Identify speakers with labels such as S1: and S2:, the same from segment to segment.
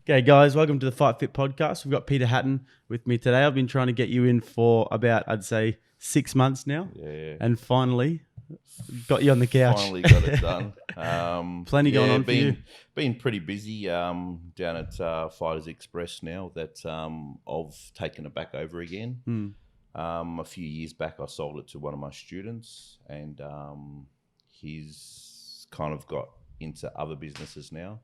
S1: Okay, guys, welcome to the FightFit Podcast. We've got Peter Hatton with me today. I've been trying to get you in for about, I'd say, 6 months now.
S2: Yeah.
S1: And finally, got you on the couch.
S2: Finally got it done.
S1: Plenty going on for you.
S2: Been pretty busy down at Fighters Express now that I've taken it back over again. A few years back, I sold it to one of my students, and he's kind of got into other businesses now.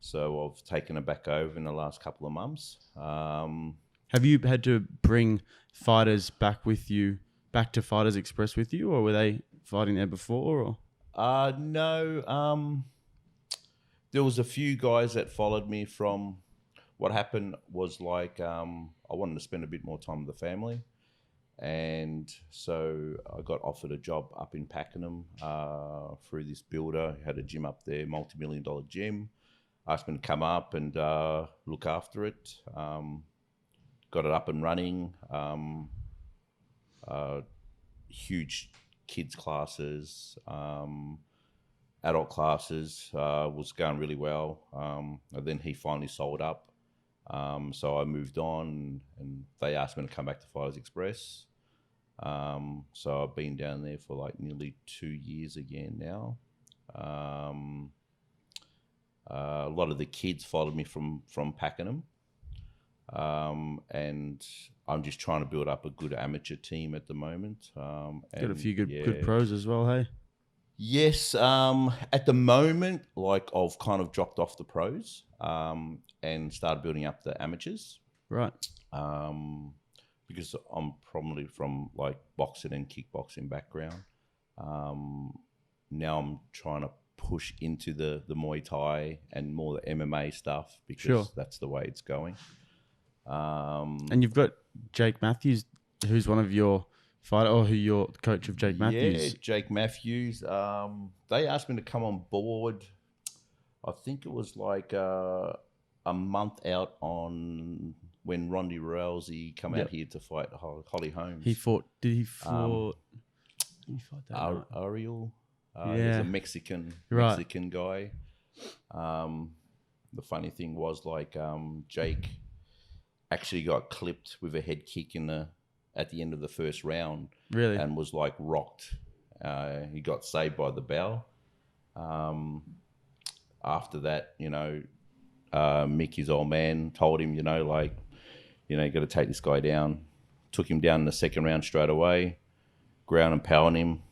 S2: So I've taken it back over in the last couple of months.
S1: Have you had to bring fighters back to Fighters Express with you, or were they fighting there before? Or?
S2: No. There was a few guys that followed me from. What happened was I wanted to spend a bit more time with the family, and so I got offered a job up in Pakenham through this builder who had a gym up there, multi-million-dollar gym. Asked me to come up and look after it. Got it up and running. Huge kids classes, adult classes was going really well. And then he finally sold up. So I moved on, and they asked me to come back to Fighters Express. So I've been down there for nearly 2 years again now. A lot of the kids followed me from Pakenham, and I'm just trying to build up a good amateur team at the moment.
S1: Got a few good pros as well, hey?
S2: Yes. At the moment, I've kind of dropped off the pros and started building up the amateurs.
S1: Right.
S2: Because I'm probably from boxing and kickboxing background. Now I'm trying to push into the Muay Thai and more the MMA stuff because that's the way it's going.
S1: And you've got Jake Matthews, who's one of your fighter, or who you're the coach of Jake Matthews.
S2: Yeah, Jake Matthews. They asked me to come on board. I think it was a month out on when Ronda Rousey come out here to fight Holly Holmes.
S1: He fought. Did he fight? Did he fight that night?
S2: Ariel.
S1: Yeah.
S2: He's a Mexican guy. The funny thing was Jake actually got clipped with a head kick at the end of the first round.
S1: Really?
S2: And was rocked. He got saved by the bell. After that, Mick, his old man, told him, you got to take this guy down. Took him down in the second round straight away. Ground and pounded him.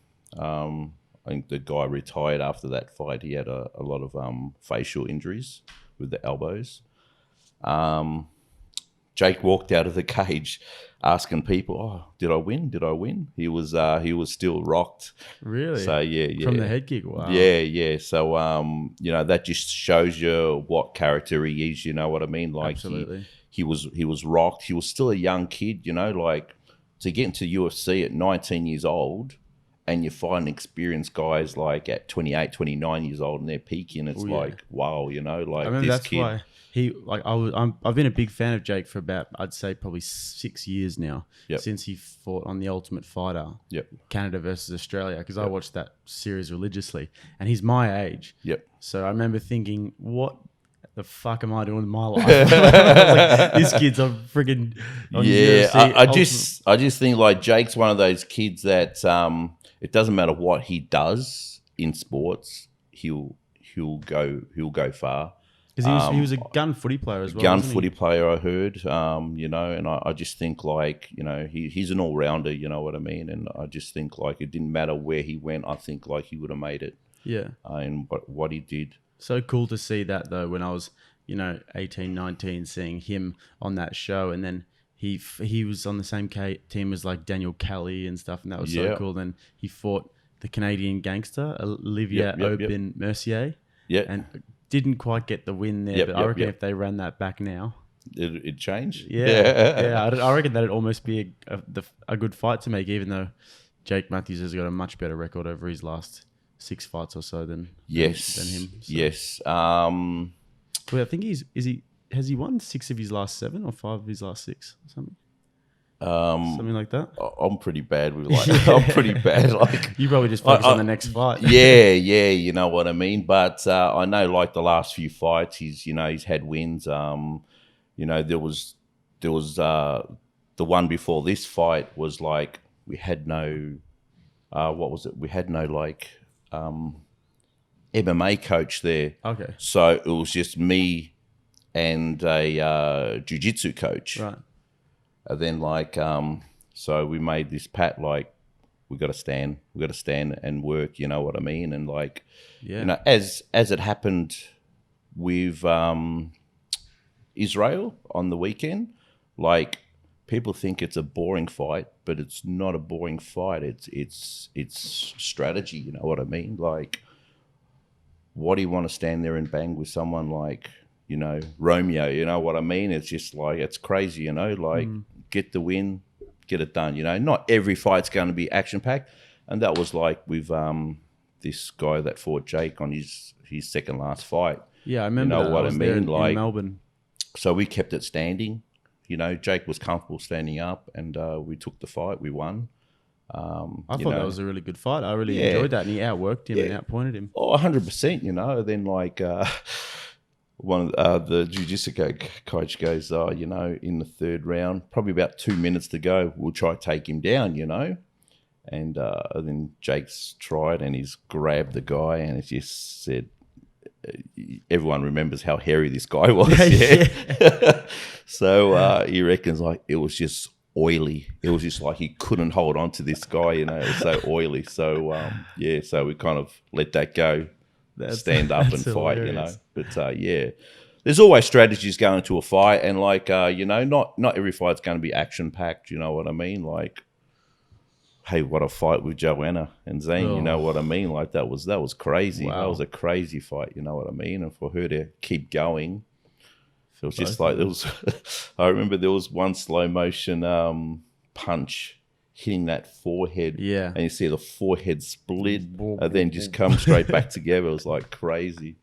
S2: I think the guy retired after that fight. He had a lot of facial injuries with the elbows. Jake walked out of the cage asking people, "Oh, did I win? Did I win?" He was still rocked.
S1: Really?
S2: So yeah.
S1: From the head kick. Wow.
S2: Yeah. So that just shows you what character he is. You know what I mean?
S1: Absolutely.
S2: He was rocked. He was still a young kid. To get into UFC at 19 years old. And you find experienced guys at 28, 29 years old, and they're peaking. It's wow, I remember
S1: that's kid. Why I've been a big fan of Jake for about, I'd say, probably 6 years now. Since he fought on The Ultimate Fighter, Canada versus Australia, because I watched that series religiously, and he's my age. So I remember thinking, what the fuck am I doing with my life? This kid's on friggin' UFC.
S2: I just think Jake's one of those kids that it doesn't matter what he does in sports, he'll go far.
S1: Because he was a gun footy player as well.
S2: Gun footy player, I heard. And I just think he's an all rounder. You know what I mean? And I just think it didn't matter where he went. I think he would have made it.
S1: Yeah.
S2: And what he did.
S1: So cool to see that though. When I was 18, 19, seeing him on that show, and then he was on the same team as Daniel Kelly and stuff, and that was so cool. Then he fought the Canadian gangster Olivier Aubin Mercier, and didn't quite get the win there. But I reckon if they ran that back now,
S2: it'd change.
S1: Yeah. I reckon that'd almost be a good fight to make, even though Jake Matthews has got a much better record over his last 6 fights or so than him. So.
S2: Yes.
S1: Well, I think has he won 6 of his last 7 or 5 of his last 6 or something? Something like that.
S2: I'm pretty bad with I'm pretty bad. Like
S1: you probably just focus on the next fight.
S2: yeah, you know what I mean. But I know like the last few fights, he's had wins. There was the one before this fight was like we had no what was it? We had no like MMA coach there.
S1: Okay.
S2: So it was just me and a jiu-jitsu coach.
S1: Right.
S2: And then like so we made this pact like we got to stand and work, you know what I mean? And like as it happened with Israel on the weekend, like people think it's a boring fight, but it's not a boring fight. It's strategy, you know what I mean? Like what do you want to stand there and bang with someone like Romeo, you know what I mean? It's just like, it's crazy, like get the win, get it done, Not every fight's going to be action-packed. And that was like with this guy that fought Jake on his second last fight.
S1: Yeah, I remember
S2: You know what I mean?
S1: Like in Melbourne.
S2: So we kept it standing. Jake was comfortable standing up and we took the fight. We won.
S1: I thought that was a really good fight. I really enjoyed that. And he outworked him and outpointed him.
S2: Oh, 100%, Then like... one of the jiu-jitsu coach goes, in the third round, probably about 2 minutes to go, we'll try to take him down, And then Jake's tried and he's grabbed the guy and it's just said, everyone remembers how hairy this guy was. Yeah. So he reckons like it was just oily. It was just like he couldn't hold on to this guy, It was so oily. So, so we kind of let that go. Stand up and fight,
S1: hilarious.
S2: But there's always strategies going into a fight, and like not every fight's going to be action packed. You know what I mean? Like, hey, what a fight with Joanna and Zane. You know what I mean? Like that was crazy.
S1: Wow.
S2: That was a crazy fight. You know what I mean? And for her to keep going, it was just like there was. I remember there was one slow motion punch hitting that forehead, and you see the forehead split and then just come straight back together. It was like crazy.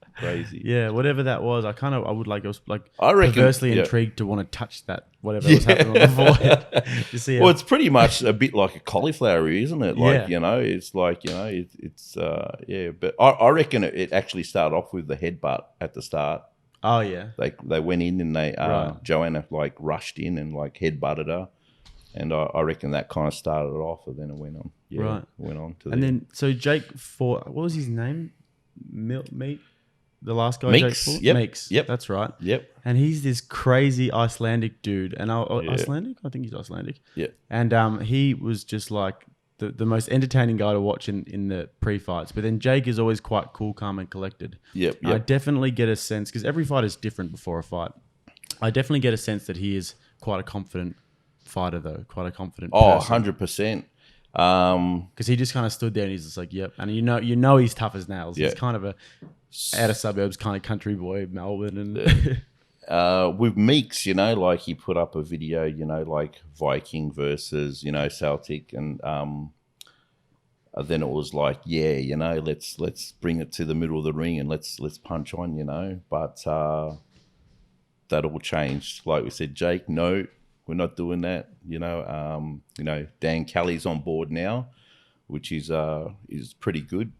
S1: Yeah, whatever that was, I would like, I was like
S2: I reckon,
S1: perversely intrigued to want to touch that, whatever was happening on the forehead. You see,
S2: well, it's pretty much a bit like a cauliflower, isn't it? Like, it's like, it's but I reckon it actually started off with the headbutt at the start.
S1: Oh yeah.
S2: They went in and they, Joanna like rushed in and like headbutted her. And I reckon that kind of started it off, and then it went on. Yeah,
S1: right.
S2: Went on to.
S1: And then so Jake fought. What was his name? Meat. The last guy
S2: Meeks.
S1: Jake fought.
S2: Yep.
S1: Meeks.
S2: Yep.
S1: That's right.
S2: Yep.
S1: And he's this crazy Icelandic dude. And Icelandic? I think he's Icelandic.
S2: Yeah.
S1: And he was just like the most entertaining guy to watch in the pre-fights. But then Jake is always quite cool, calm, and collected.
S2: Yep.
S1: I definitely get a sense, because every fight is different before a fight. I definitely get a sense that he is quite a confident fighter, though, quite a confident person.
S2: 100%.
S1: Because he just kind of stood there and he's just like, yep. And you know he's tough as nails. He's kind of a out of suburbs kind of country boy, Melbourne. And
S2: with Meeks, like he put up a video, like Viking versus, Celtic. And then it was like, let's bring it to the middle of the ring and let's punch on, But that all changed. Like we said, Jake, no. We're not doing that, Dan Kelly's on board now, which is pretty good.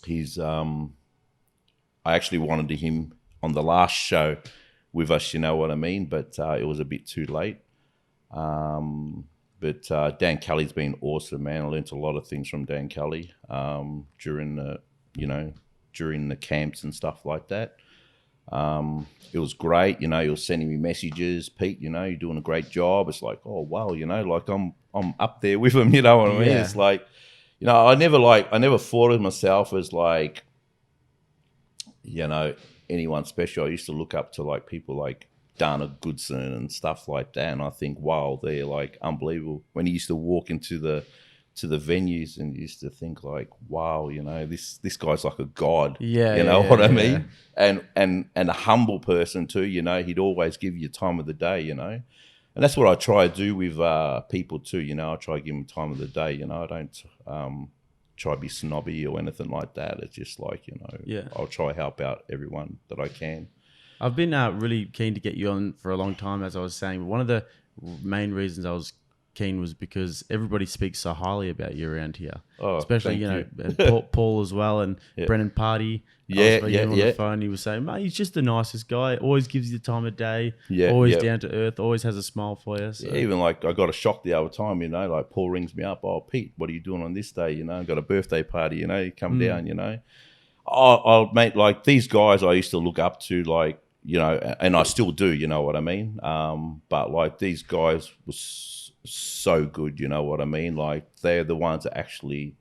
S2: He's I actually wanted him on the last show with us, you know what I mean, but it was a bit too late. But Dan Kelly's been awesome, man. I learned a lot of things from Dan Kelly during the camps and stuff like that. It was great, he was sending me messages, Pete, you're doing a great job. It's like, oh wow, like I'm up there with him, you know what I mean? It's like, I never thought of myself as like, anyone special. I used to look up to like people like Dana Goodson and stuff like that, and I think, wow, they're like unbelievable. When he used to walk into the venues and used to think like, wow, this guy's like a god.
S1: Yeah.
S2: You know what I mean? And a humble person too, he'd always give you time of the day, And that's what I try to do with people too, I try to give them time of the day, I don't try to be snobby or anything like that. It's just like, I'll try to help out everyone that I can.
S1: I've been really keen to get you on for a long time, as I was saying. One of the main reasons I was keen was because everybody speaks so highly about you around here.
S2: Oh,
S1: especially,
S2: thank
S1: you know, Paul as well, and Brennan Party. On the phone, he was saying, mate, he's just the nicest guy. Always gives you the time of day. Always down to earth. Always has a smile for you. So.
S2: Yeah, even like I got a shock the other time, you know, like Paul rings me up. Oh, Pete, what are you doing on this day? You know, got a birthday party, you know, you come down, you know. Oh, mate, like these guys I used to look up to, like, you know, and I still do, you know what I mean? But like these guys was so good, you know what I mean? Like they're the ones that actually,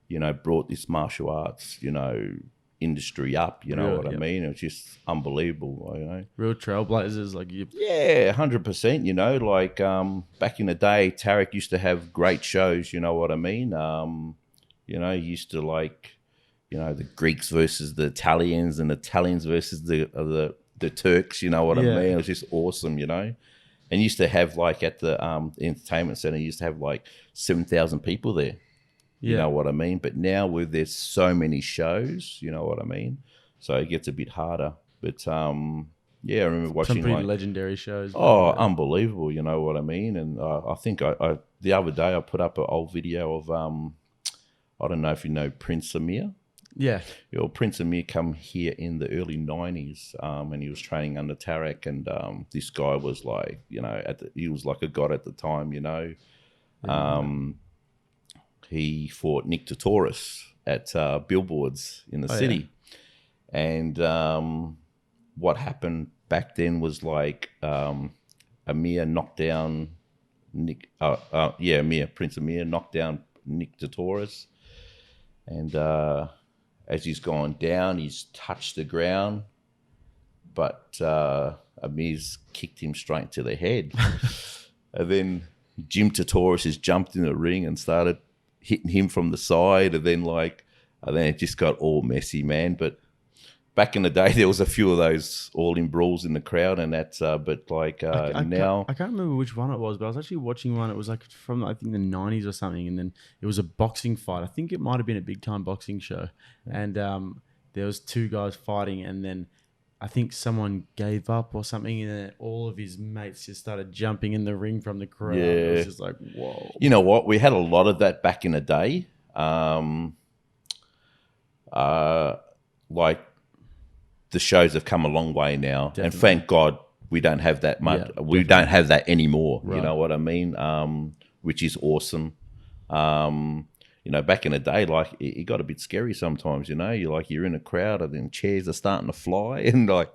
S2: you know, brought this martial arts, you know, industry up, you know what I mean? It's just unbelievable, you know.
S1: Real trailblazers, like you.
S2: Yeah, 100%. You know, like back in the day, Tarek used to have great shows. You know what I mean? You know, he used to like, you know, the Greeks versus the Italians, and the Italians versus the Turks. You know what I mean? It was just awesome. You know, and used to have like at the entertainment center, used to have like 7,000 people there. You know what I mean? But now there's so many shows, you know what I mean? So it gets a bit harder. But yeah, I remember watching
S1: some pretty legendary shows.
S2: Oh, unbelievable, you know what I mean? And I think I the other day I put up an old video of I don't know if you know Prince Amir.
S1: Yeah.
S2: Prince Amir come here in the early 90s, and he was training under Tarek, and this guy was like, you know, he was like a god at the time, you know. He fought Nick Totoris at Billboards in the city. Yeah. And what happened back then was like Amir knocked down Prince Amir knocked down Nick Totoris. And as he's gone down, he's touched the ground, but Amir's kicked him straight to the head. And then Jim Totoris has jumped in the ring and started hitting him from the side, and then it just got all messy, man. But back in the day, there was a few of those all-in brawls in the crowd, and that's but like now
S1: I can't remember which one it was, but I was actually watching one. It was like from I think the 90s or something, and then it was a boxing fight. I think it might have been a big time boxing show, and there was two guys fighting, and then I think someone gave up or something, and then all of his mates just started jumping in the ring from the crowd. Yeah. It was just like, whoa.
S2: You know what? We had a lot of that back in the day. Like the shows have come a long way now. Definitely. And thank God we don't have that much. Yeah, we don't have that anymore. Right. You know what I mean? Which is awesome. You know, back in the day, like it got a bit scary sometimes. You know, you're in a crowd, and then chairs are starting to fly, and like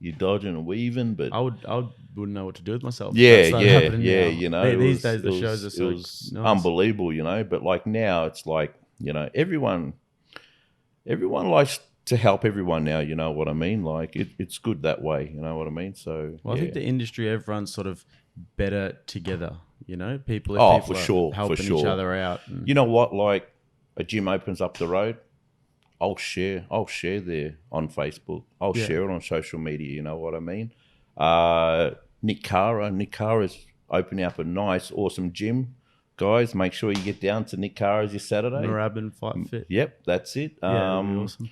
S2: you're dodging and weaving. But
S1: I wouldn't know what to do with myself.
S2: Yeah. You know,
S1: these days the shows are so nice.
S2: Unbelievable. You know, but like now it's like, you know, everyone likes to help everyone now. You know what I mean? Like it's good that way. You know what I mean? So
S1: I think the industry, everyone's sort of better together. You know, people
S2: for sure,
S1: helping each other out.
S2: You know what? Like a gym opens up the road, I'll share there on Facebook. I'll share it on social media. You know what I mean? Nick Cara's opening up a nice, awesome gym. Guys, make sure you get down to Nick Cara's this Saturday.
S1: Narrabin FightFit.
S2: Yep, that's it.
S1: That'd be awesome.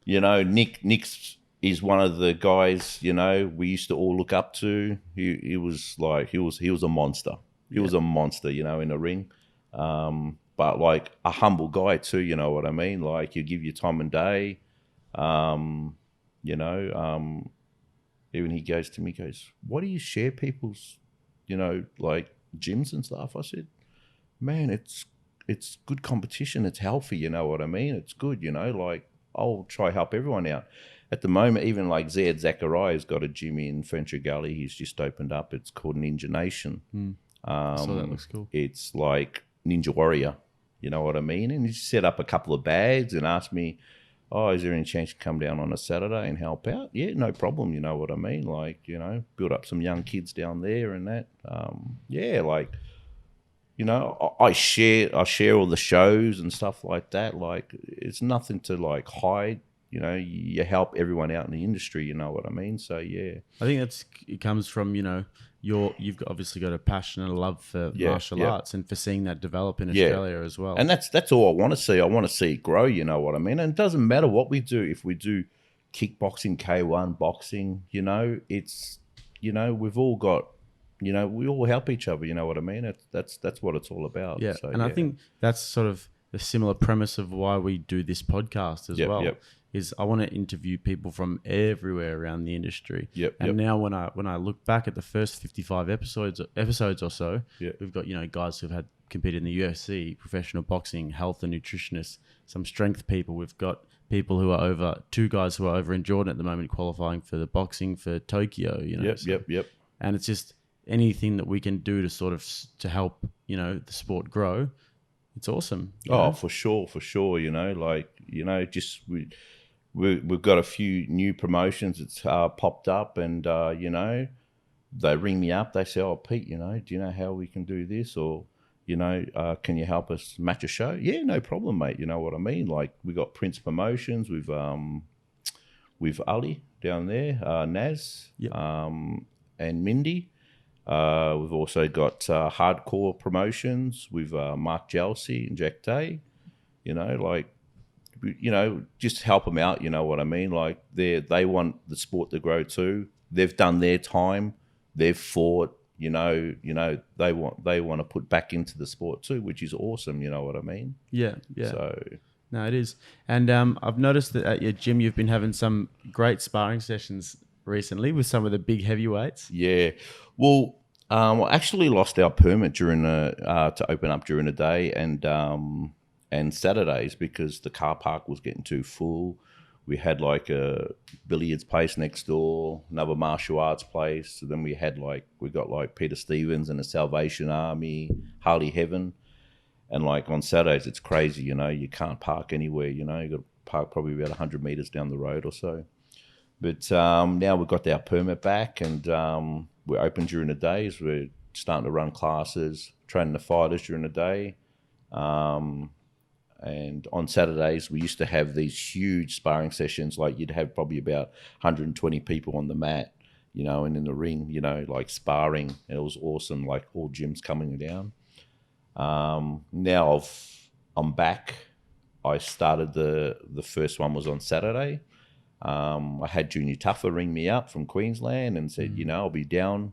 S2: You know, Nick's is one of the guys, you know, we used to all look up to. He was a monster. He was a monster, you know, in the ring. But like a humble guy too, you know what I mean? Like he'll give you time and day. You know, even he goes to me, why do you share people's, you know, like gyms and stuff? I said, man, it's good competition. It's healthy, you know what I mean? It's good, you know, like I'll try help everyone out. At the moment, even like Zed Zachariah's got a gym in French Gully. He's just opened up. It's called Ninja Nation.
S1: So that looks cool.
S2: It's like Ninja Warrior, you know what I mean? And he set up a couple of bags and asked me, oh, is there any chance you come down on a Saturday and help out? Yeah, no problem, you know what I mean? Like, you know, build up some young kids down there and that. Like, you know, I share all the shows and stuff like that. Like, it's nothing to like hide. You know, you help everyone out in the industry. You know what I mean? So yeah,
S1: I think it comes from, you know, you've obviously got a passion and a love for martial arts, and for seeing that develop in Australia as well.
S2: And that's all I want to see. I want to see it grow. You know what I mean? And it doesn't matter what we do. If we do kickboxing, K1 boxing, you know, it's, you know, we've all got, we all help each other. You know what I mean? That's what it's all about.
S1: Yeah,
S2: so,
S1: I think that's sort of the similar premise of why we do this podcast as well. Is I want to interview people from everywhere around the industry. Now when I look back at the first 55 episodes or so, we've got guys who've had competed in the UFC, professional boxing, health and nutritionists, some strength people. We've got people who are two guys who are over in Jordan at the moment qualifying for the boxing for Tokyo. And it's just anything that we can do to sort of to help the sport grow. It's awesome.
S2: For sure. We've got a few new promotions that's popped up, and they ring me up. They say, "Oh, Pete, do you know how we can do this, or can you help us match a show?" Yeah, no problem, mate. You know what I mean? Like, we got Prince Promotions with Ali down there, Naz, and Mindy. We've also got Hardcore Promotions with Mark Jelsey and Jack Day. Just help them out. You know what I mean? Like, they want the sport to grow too. They've done their time. They've fought. They want to put back into the sport too, which is awesome. You know what I mean? Yeah. So
S1: no, it is. And I've noticed that at your gym you've been having some great sparring sessions recently with some of the big heavyweights.
S2: Yeah. Well, I actually lost our permit during to open up during the day and Saturdays because the car park was getting too full. We had like a billiards place next door, another martial arts place. So then we got like Peter Stevens and the Salvation Army, Harley Heaven. And like on Saturdays, it's crazy, you can't park anywhere, you got to park probably about 100 meters down the road or so. But now we've got our permit back, and we're open during the days. We're starting to run classes, training the fighters during the day. And on Saturdays, we used to have these huge sparring sessions. Like, you'd have probably about 120 people on the mat, and in the ring, like sparring. And it was awesome, like all gyms coming down. Now I'm back. I started the first one was on Saturday. I had Junior Tuffer ring me up from Queensland and said, I'll be down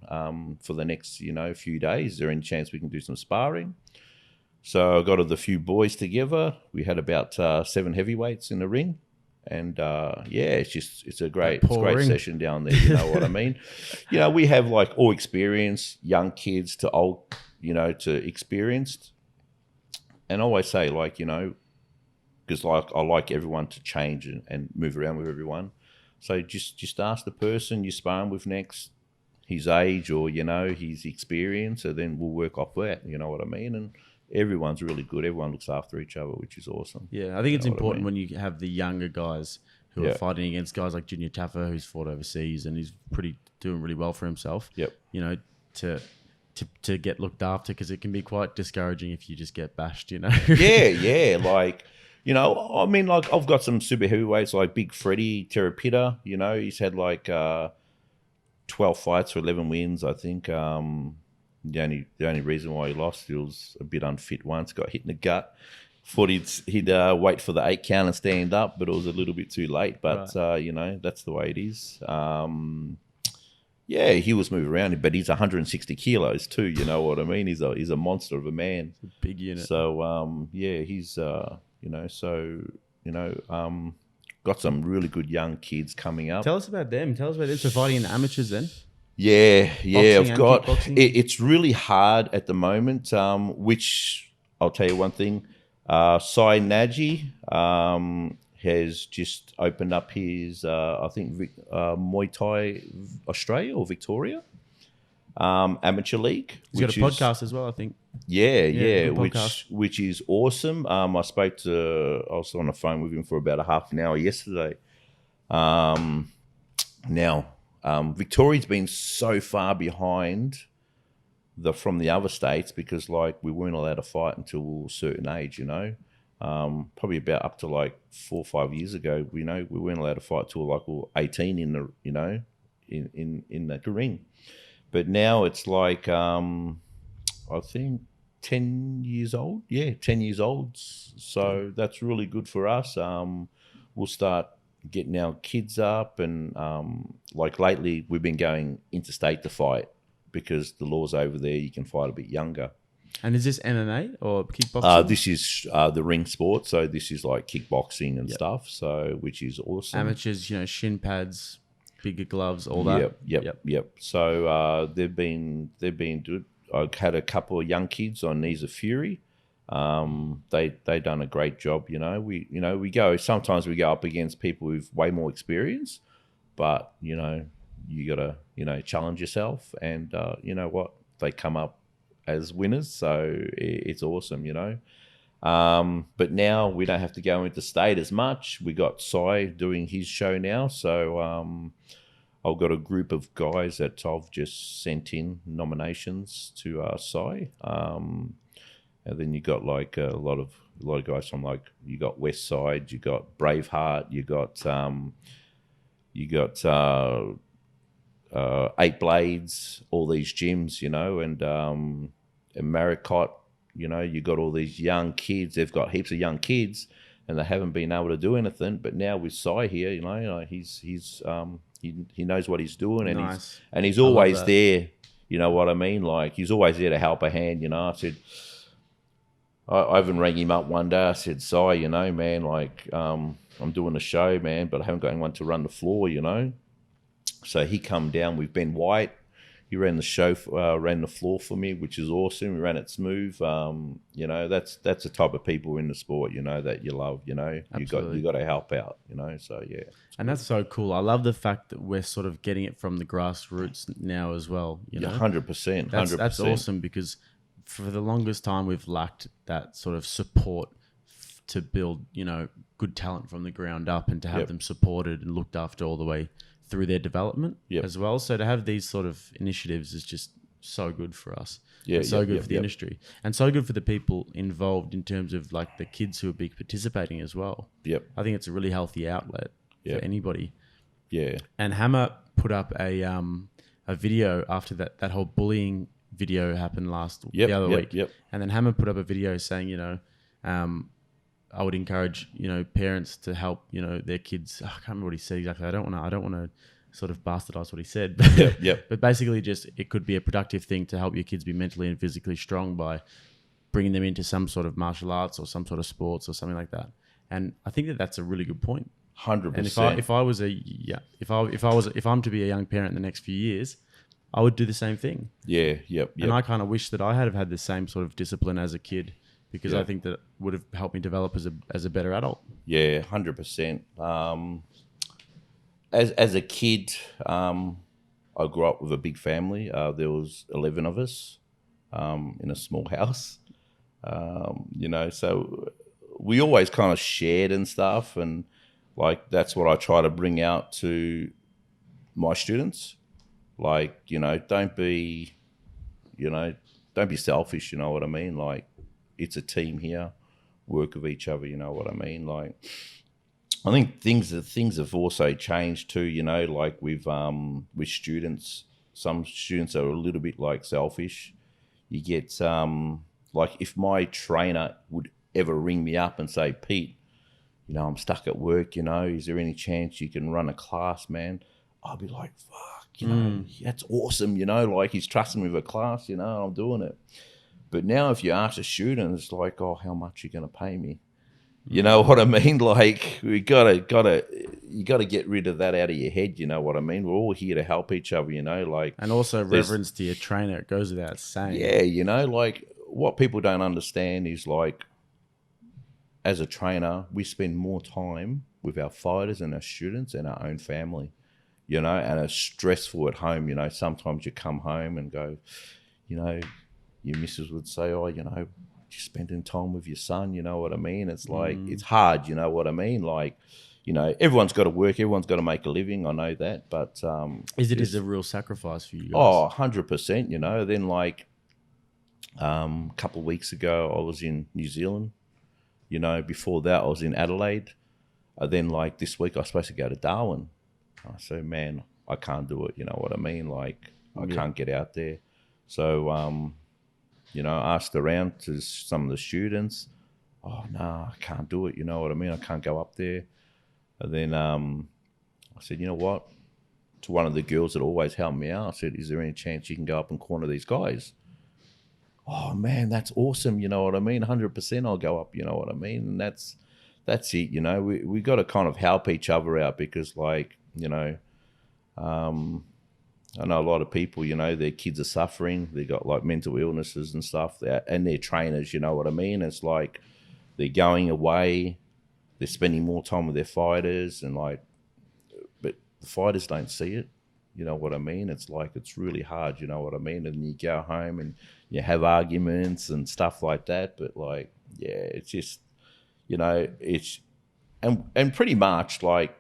S2: for the next, few days. Is there any chance we can do some sparring? So I got the few boys together. We had about 7 heavyweights in the ring. And it's a great session down there. You know what I mean? We have like all experienced, young kids to old, to experienced. And I always say, like, because like I like everyone to change and move around with everyone. So just ask the person you're sparring with next his age or, his experience, and then we'll work off that. You know what I mean? And everyone's really good. Everyone looks after each other, which is awesome.
S1: Yeah, I think it's important when you have the younger guys who are fighting against guys like Junior Taffer, who's fought overseas and he's doing really well for himself.
S2: Yep.
S1: To get looked after, because it can be quite discouraging if you just get bashed.
S2: Yeah. Like, I mean, like, I've got some super heavyweights like Big Freddie Terapita. He's had like 12 fights for 11 wins, I think. The only reason why he lost, he was a bit unfit once, got hit in the gut. Thought he'd wait for the 8 count and stand up, but it was a little bit too late. But right. That's the way it is. He was moving around, but he's 160 kilos too. You know what I mean? He's a monster of a man.
S1: It's a big unit.
S2: So he's got some really good young kids coming up.
S1: Tell us about them. Tell us about them. So fighting in the amateurs then.
S2: Yeah, I've got. It's really hard at the moment. Which I'll tell you one thing. Sai Naji has just opened up his, I think, Muay Thai Australia or Victoria amateur league.
S1: He's got a podcast as well, I think.
S2: Yeah, which is awesome. I was on the phone with him for about a half an hour yesterday. Now. Victoria's been so far behind from the other states because, like, we weren't allowed to fight until a certain age, probably about up to like 4 or 5 years ago, we weren't allowed to fight till like we were 18 in the, in the ring. But now it's like, I think 10 years old. Yeah, 10 years old. So that's really good for us. We'll start getting our kids up and like lately we've been going interstate to fight because the laws over there, you can fight a bit younger.
S1: And is this MMA or kickboxing?
S2: This is the ring sport, so this is like kickboxing and stuff. So which is awesome.
S1: Amateurs, shin pads, bigger gloves, all that.
S2: Yep. So they've been good. I had a couple of young kids on Knees of Fury. They done a great job. We go sometimes we go up against people with way more experience, but you gotta challenge yourself, and you know what, they come up as winners, so it's awesome. But now we don't have to go into state as much. We got Sai doing his show now, so I've got a group of guys that I've just sent in nominations to Sai, and then you got like a lot of guys from, like, you got West Side, you got Braveheart, you got Eight Blades, all these gyms, and Maricot, you got all these young kids. They've got heaps of young kids, and they haven't been able to do anything. But now with Sai here, he knows what he's doing, and he's always there. You know what I mean? Like, he's always there to help a hand. I said, I even rang him up one day. I said, Sai, man, like, I'm doing a show, man, but I haven't got anyone to run the floor, So he come down with Ben White. He ran the show, ran the floor for me, which is awesome. We ran it smooth. That's the type of people in the sport, that you love. You got to help out. So yeah.
S1: And that's so cool. I love the fact that we're sort of getting it from the grassroots now as well.
S2: 100%.
S1: That's awesome, because for the longest time we've lacked that sort of support to build, good talent from the ground up, and to have them supported and looked after all the way through their development as well. So to have these sort of initiatives is just so good for us. Yeah, so good for the industry, and so good for the people involved in terms of like the kids who will be participating as well. Yep. I think it's a really healthy outlet for anybody. Yeah. And Hammer put up a video after that whole bullying video happened the other week. Yep. And then Hammer put up a video saying, I would encourage, parents to help, their kids. I can't remember what he said exactly. I don't want to sort of bastardize what he said. But basically, just it could be a productive thing to help your kids be mentally and physically strong by bringing them into some sort of martial arts or some sort of sports or something like that. And I think that that's a really good point.
S2: 100%.
S1: And if I'm to be a young parent in the next few years, I would do the same thing. Yeah. Yep. And I kind of wish that I had have had the same sort of discipline as a kid, because I think that would have helped me develop as a better adult. Yeah,
S2: 100%. As a kid, I grew up with a big family. There was 11 of us in a small house. So we always kind of shared and stuff, and like that's what I try to bring out to my students. Like, don't be selfish. You know what I mean? Like, it's a team here, work with each other. You know what I mean? Like, I think things have also changed too. Like with students, some students are a little bit like selfish. You get like if my trainer would ever ring me up and say, Pete, I'm stuck at work. Is there any chance you can run a class, man? I'll be like, fuck, that's awesome. Like he's trusting me with a class. I'm doing it. But now if you ask a student, it's like, oh, how much are you going to pay me? You know what I mean? Like you gotta get rid of that out of your head. You know what I mean? We're all here to help each other. Like,
S1: and also reverence to your trainer. It goes without saying.
S2: Yeah, like what people don't understand is like, as a trainer, we spend more time with our fighters and our students and our own family. And it's stressful at home. Sometimes you come home and go, your missus would say, oh, you're spending time with your son, you know what I mean? It's like, it's hard, you know what I mean? Like, everyone's got to work, everyone's got to make a living, I know that, but...
S1: is a real sacrifice for you guys?
S2: Oh, 100%, Then like, a couple of weeks ago, I was in New Zealand. Before that, I was in Adelaide. Then like this week, I was supposed to go to Darwin. I said, man, I can't do it, you know what I mean? Like, I can't get out there. So, I asked around to some of the students. Oh, no, I can't do it. You know what I mean? I can't go up there. And then I said, you know what? to one of the girls that always helped me out. I said, "Is there any chance you can go up and corner these guys?" Oh man, that's awesome. You know what I mean? 100% I'll go up. You know what I mean? And that's it. You know, we got to kind of help each other out because, like, you know, I know a lot of people, you know, their kids are suffering. They got like mental illnesses and stuff, and they're trainers. You know what I mean? It's like they're going away, they're spending more time with their fighters, and like, but the fighters don't see it. You know what I mean? It's like it's really hard. You know what I mean? And you go home and you have arguments and stuff like that. But like, yeah, it's just, you know, it's and pretty much like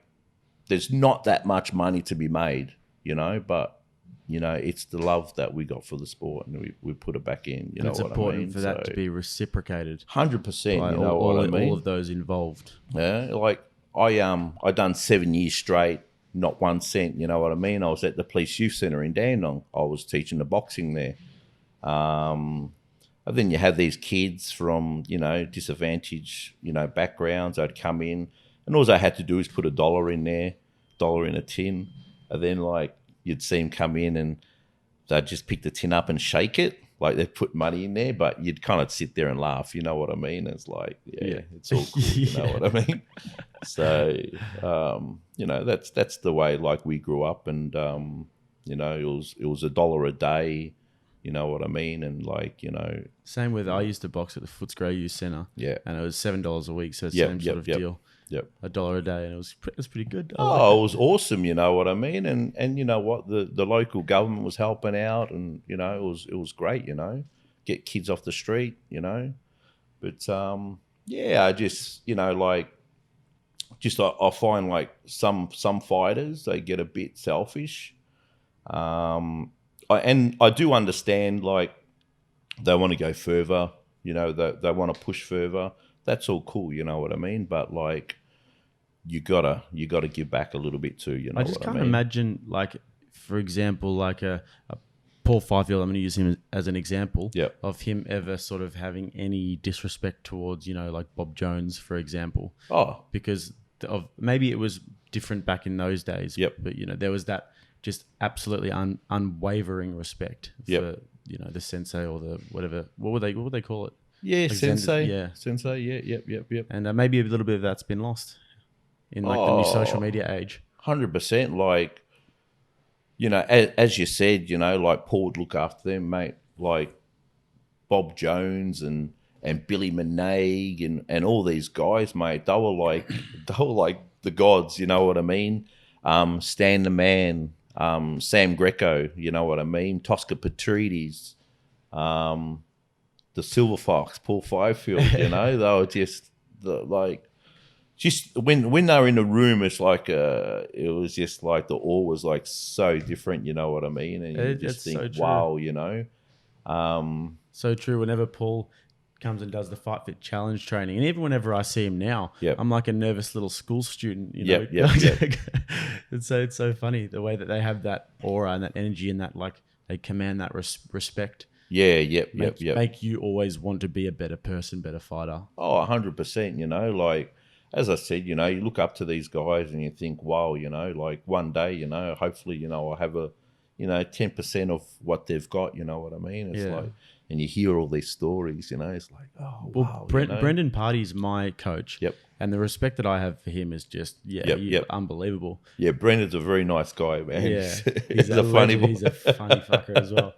S2: there's not that much money to be made. You know, but you know, it's the love that we got for the sport, and we put it back in. You know what I mean? It's important
S1: for that to be reciprocated.
S2: 100%. You know what I mean?
S1: All of those involved.
S2: Yeah, like I done 7 years straight, not 1 cent. You know what I mean? I was at the Police Youth Centre in Dandenong. I was teaching the boxing there. And then you have these kids from, you know, disadvantaged, you know, backgrounds. They'd come in, and all I had to do is put $1 in there, $1 in a tin, and then like, you'd see them come in and they'd just pick the tin up and shake it. Like they'd put money in there, but you'd kind of sit there and laugh. You know what I mean? It's like, yeah. It's all cool. You know what I mean? So, you know, that's the way like we grew up, and, you know, it was $1 a day. You know what I mean? And like, you know. Same
S1: with, I used to box at the Footscray Youth Centre.
S2: Yeah.
S1: And it was $7 a week. So it's the same sort of deal.
S2: Yep.
S1: $1 a day, and it was pretty good.
S2: It was awesome. You know what I mean? And you know what, the local government was helping out, and you know it was great. You know, get kids off the street. You know, but yeah, I just, you know, like, just I find like some fighters, they get a bit selfish. And I do understand, like, they want to go further. You know, they want to push further. That's all cool. You know what I mean? But like, you gotta give back a little bit too. You know, I just can't
S1: imagine, like, for example, like a Paul Fifield. I'm going to use him as an example of him ever sort of having any disrespect towards, you know, like Bob Jones, for example.
S2: Oh,
S1: because of maybe it was different back in those days. But you know, there was that just absolutely unwavering respect for, you know, the sensei or the whatever. What would they call it?
S2: Yeah, like sensei.
S1: Sensei.
S2: Yeah, yep.
S1: And maybe a little bit of that's been lost in like the new social media age.
S2: 100%. Like, you know, as you said, you know, like Paul would look after them, mate. Like Bob Jones and Billy Monague and all these guys, mate. They were like the gods. You know what I mean? Stan the Man, Sam Greco. You know what I mean? Tosca Petrides, the Silver Fox, Paul Fifield. You know, they were just just when they were in the room, it's like it was just like the awe was like so different. You know what I mean? And you just think, so wow, you know.
S1: So true. Whenever Paul comes and does the FightFit challenge training, and even whenever I see him now, I'm like a nervous little school student. You know, it's so funny the way that they have that aura and that energy and that, like, they command that respect. Make you always want to be a better person, better fighter.
S2: Oh, 100%. You know, like, as I said, you know, you look up to these guys and you think, wow, you know, like one day, you know, hopefully, you know, I'll have a, you know, 10% of what they've got. You know what I mean? It's like, and you hear all these stories, you know, it's like, oh, wow.
S1: Brendan Party's my coach.
S2: Yep.
S1: And the respect that I have for him is just, unbelievable.
S2: Yeah, Brendan's a very nice guy, man.
S1: Yeah.
S2: He's a funny boy.
S1: He's a funny fucker as well.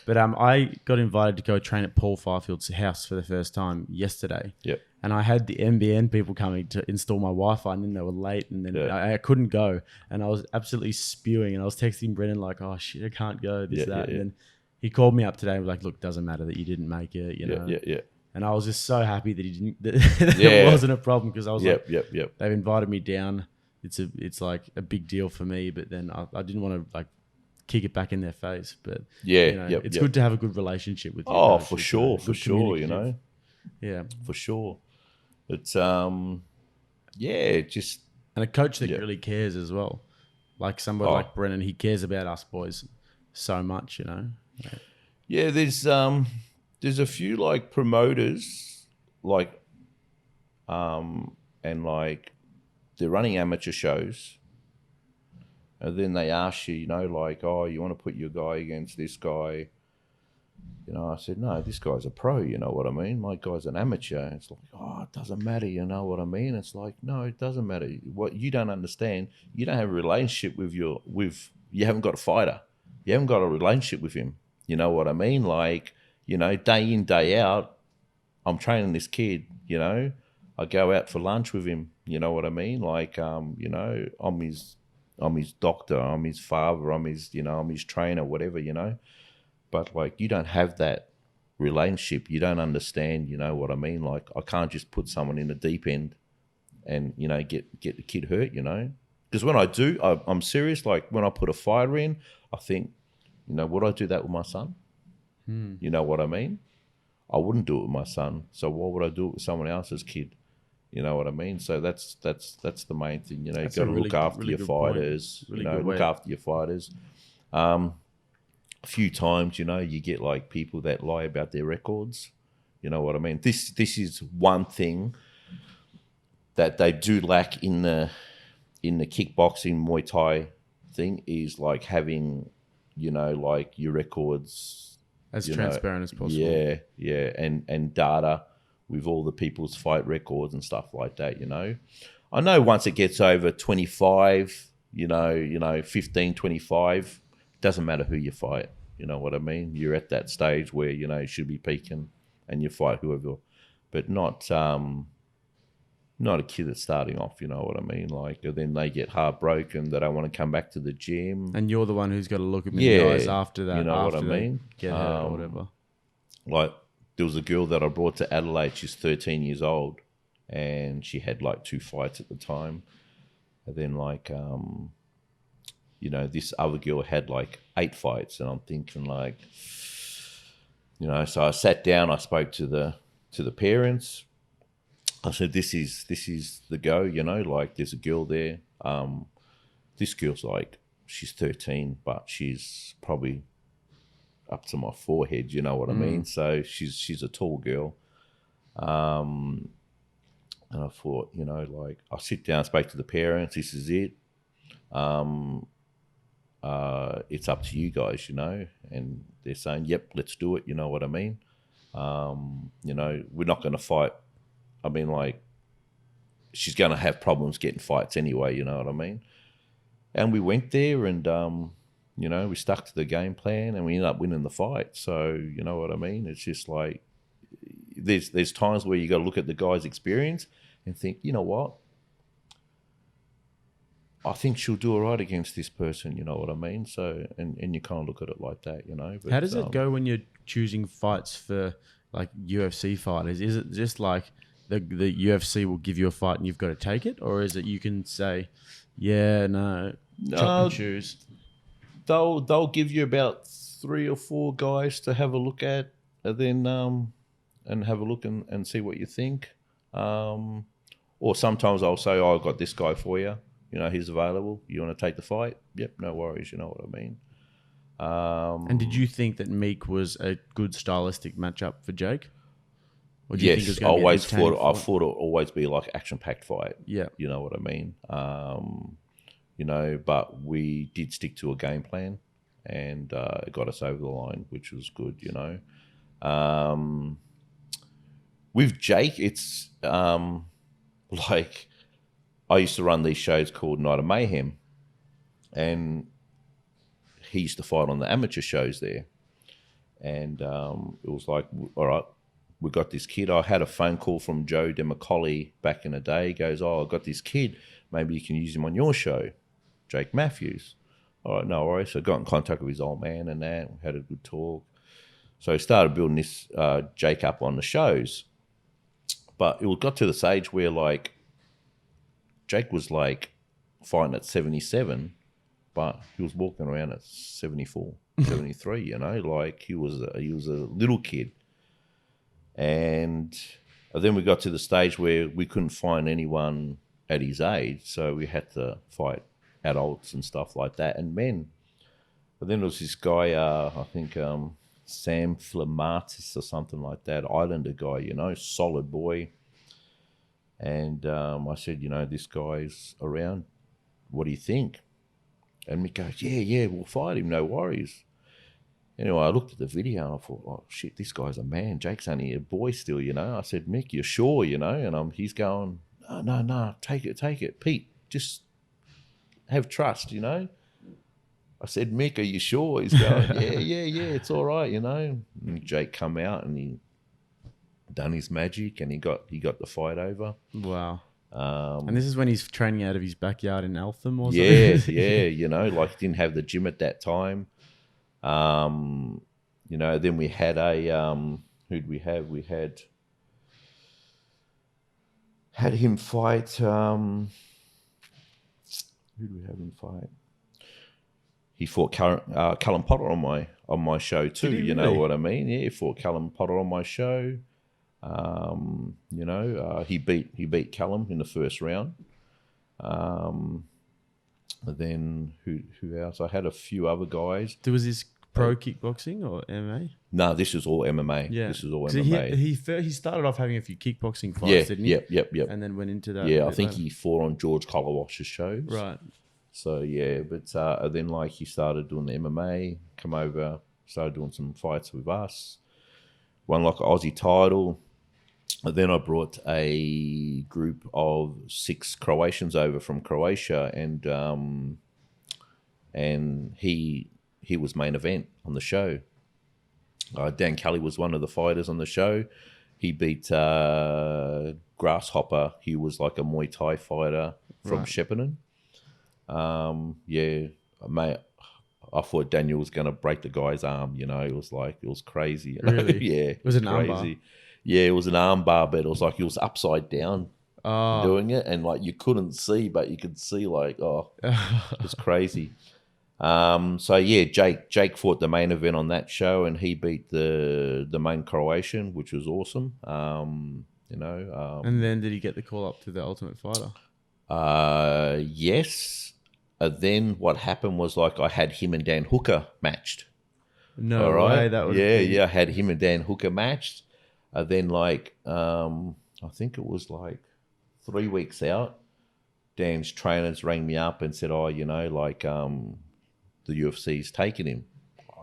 S1: But I got invited to go train at Paul Fifield's house for the first time yesterday.
S2: Yep.
S1: And I had the NBN people coming to install my Wi-Fi, and then they were late, and then I couldn't go. And I was absolutely spewing, and I was texting Brendan like, oh, shit, I can't go, that. And then he called me up today and was like, look, doesn't matter that you didn't make it, you know.
S2: Yeah.
S1: And I was just so happy that he didn't. That it wasn't a problem, because I was like, they've invited me down. It's like a big deal for me, but then I didn't want to like kick it back in their face. But it's good to have a good relationship with you.
S2: Oh, for sure, you know.
S1: Yeah,
S2: for sure. It's just
S1: and a coach that really cares as well. Like somebody like Brennan, he cares about us boys so much, you know.
S2: Yeah, there's a few like promoters, like, and like they're running amateur shows, and then they ask you, you know, like, oh, you want to put your guy against this guy? You know, I said, no, this guy's a pro, you know what I mean? My guy's an amateur. It's like, oh, it doesn't matter, you know what I mean? It's like, no, it doesn't matter. What you don't understand, you don't have a relationship you haven't got a fighter. You haven't got a relationship with him. You know what I mean? Like, you know, day in, day out, I'm training this kid, you know. I go out for lunch with him, you know what I mean? Like, you know, I'm his doctor, I'm his father, I'm his trainer, whatever, you know. But, like, you don't have that relationship. You don't understand, you know what I mean? Like, I can't just put someone in the deep end and, you know, get the kid hurt, you know? Because when I do, I'm serious. Like, when I put a fighter in, I think, you know, would I do that with my son? You know what I mean? I wouldn't do it with my son. So why would I do it with someone else's kid? You know what I mean? So that's the main thing. You know, you've got to look after your fighters. You know, look after your fighters. A few times, you know, you get like people that lie about their records. You know what I mean? This is one thing that they do lack in the kickboxing Muay Thai thing, is like having, you know, like your records
S1: as transparent as possible.
S2: Yeah, and data with all the people's fight records and stuff like that. You know, I know once it gets over 25, you know, 15, 25. Doesn't matter who you fight, you know what I mean? You're at that stage where, you know, you should be peaking and you fight whoever, but not a kid that's starting off, you know what I mean? Like, then they get heartbroken, they don't want to come back to the gym.
S1: And you're the one who's got to look at me in the eyes after that.
S2: You know what I mean?
S1: Get hurt or whatever.
S2: Like, there was a girl that I brought to Adelaide, she's 13 years old, and she had like 2 fights at the time. And then like, you know, this other girl had like 8 fights, and I'm thinking like, you know, so I sat down, I spoke to the parents. I said, this is the go, you know, like there's a girl there. This girl's like, she's 13, but she's probably up to my forehead, you know what I mean? So she's a tall girl. And I thought, you know, like, I sit down, spoke to the parents, this is it. It's up to you guys, you know, and they're saying, yep, let's do it, you know what I mean? You know, we're not going to fight. I mean, like, she's going to have problems getting fights anyway, you know what I mean? And we went there and, you know, we stuck to the game plan and we ended up winning the fight. So, you know what I mean? It's just like, there's times where you got to look at the guy's experience and think, you know what? I think she'll do all right against this person, you know what I mean? So, and you kind of look at it like that, you know. But,
S1: how does it go when you're choosing fights for like UFC fighters? Is it just like the UFC will give you a fight and you've got to take it? Or is it you can say, yeah, no, chop and choose?
S2: They'll give you about 3 or 4 guys to have a look at, and then and have a look and see what you think. Or sometimes I'll say, oh, I've got this guy for you. You know, he's available. You want to take the fight? Yep, no worries. You know what I mean?
S1: And did you think that Meek was a good stylistic matchup for Jake?
S2: Or do you think it was going to be I thought it would always be like action-packed fight.
S1: Yeah.
S2: You know what I mean? You know, but we did stick to a game plan, and it got us over the line, which was good, you know. With Jake, it's like, I used to run these shows called Night of Mayhem, and he used to fight on the amateur shows there. And it was like, all right, we got this kid. I had a phone call from Joe DeMacaulay back in the day. He goes, oh, I got this kid. Maybe you can use him on your show, Jake Matthews. All right, no worries. So I got in contact with his old man and that. We had a good talk. So I started building this Jake up on the shows. But it got to the stage where, like, Jake was like fighting at 77, but he was walking around at 74, 73, you know, like he was a little kid. And then we got to the stage where we couldn't find anyone at his age, so we had to fight adults and stuff like that, and men. But then there was this guy, I think Sam Flamatis or something like that, Islander guy, you know, solid boy. And I said, you know, this guy's around. What do you think? And Mick goes, yeah, we'll fight him, no worries. Anyway, I looked at the video and I thought, oh, shit, this guy's a man. Jake's only a boy still, I said, Mick, you're sure, And he's going, no, take it. Pete, just have trust, I said, Mick, are you sure? He's going, yeah, it's all right, And Jake come out and he done his magic and he got the fight over.
S1: Wow. And this is when he's training out of his backyard in Eltham or something?
S2: Yeah, like he didn't have the gym at that time. Then we had who'd we have? We had him fight. Who'd we have him fight? He fought Callum Potter on my show too.
S1: Did he
S2: you
S1: really?
S2: know what I mean? Yeah, he fought Callum Potter on my show. He beat Callum in the first round. Then who else? I had a few other guys.
S1: Was this pro kickboxing or MMA?
S2: No, this is all MMA.
S1: Yeah,
S2: this is all MMA.
S1: He started off having a few kickboxing fights, didn't he?
S2: Yep.
S1: And then went into that.
S2: Yeah, I think he fought on George Kolawash's shows.
S1: Right.
S2: So yeah, but then like he started doing the MMA, come over, started doing some fights with us, won like an Aussie title. And then I brought a group of 6 Croatians over from Croatia, and he was main event on the show. Dan Kelly was one of the fighters on the show. He beat Grasshopper. He was like a Muay Thai fighter from Shepparton. Mate, I thought Daniel was going to break the guy's arm. It was crazy.
S1: Really?
S2: Yeah.
S1: Was it an
S2: crazy.
S1: armbar?
S2: Yeah, it was an armbar, but it was like he was upside down doing it, and like you couldn't see, but you could see it was crazy. Jake fought the main event on that show, and he beat the main Croatian, which was awesome.
S1: And then did he get the call up to the Ultimate Fighter?
S2: Yes. Then what happened was like I had him and Dan Hooker matched.
S1: No way. That was
S2: I had him and Dan Hooker matched. Then I think it was like 3 weeks out, Dan's trainers rang me up and said, the UFC's taking him.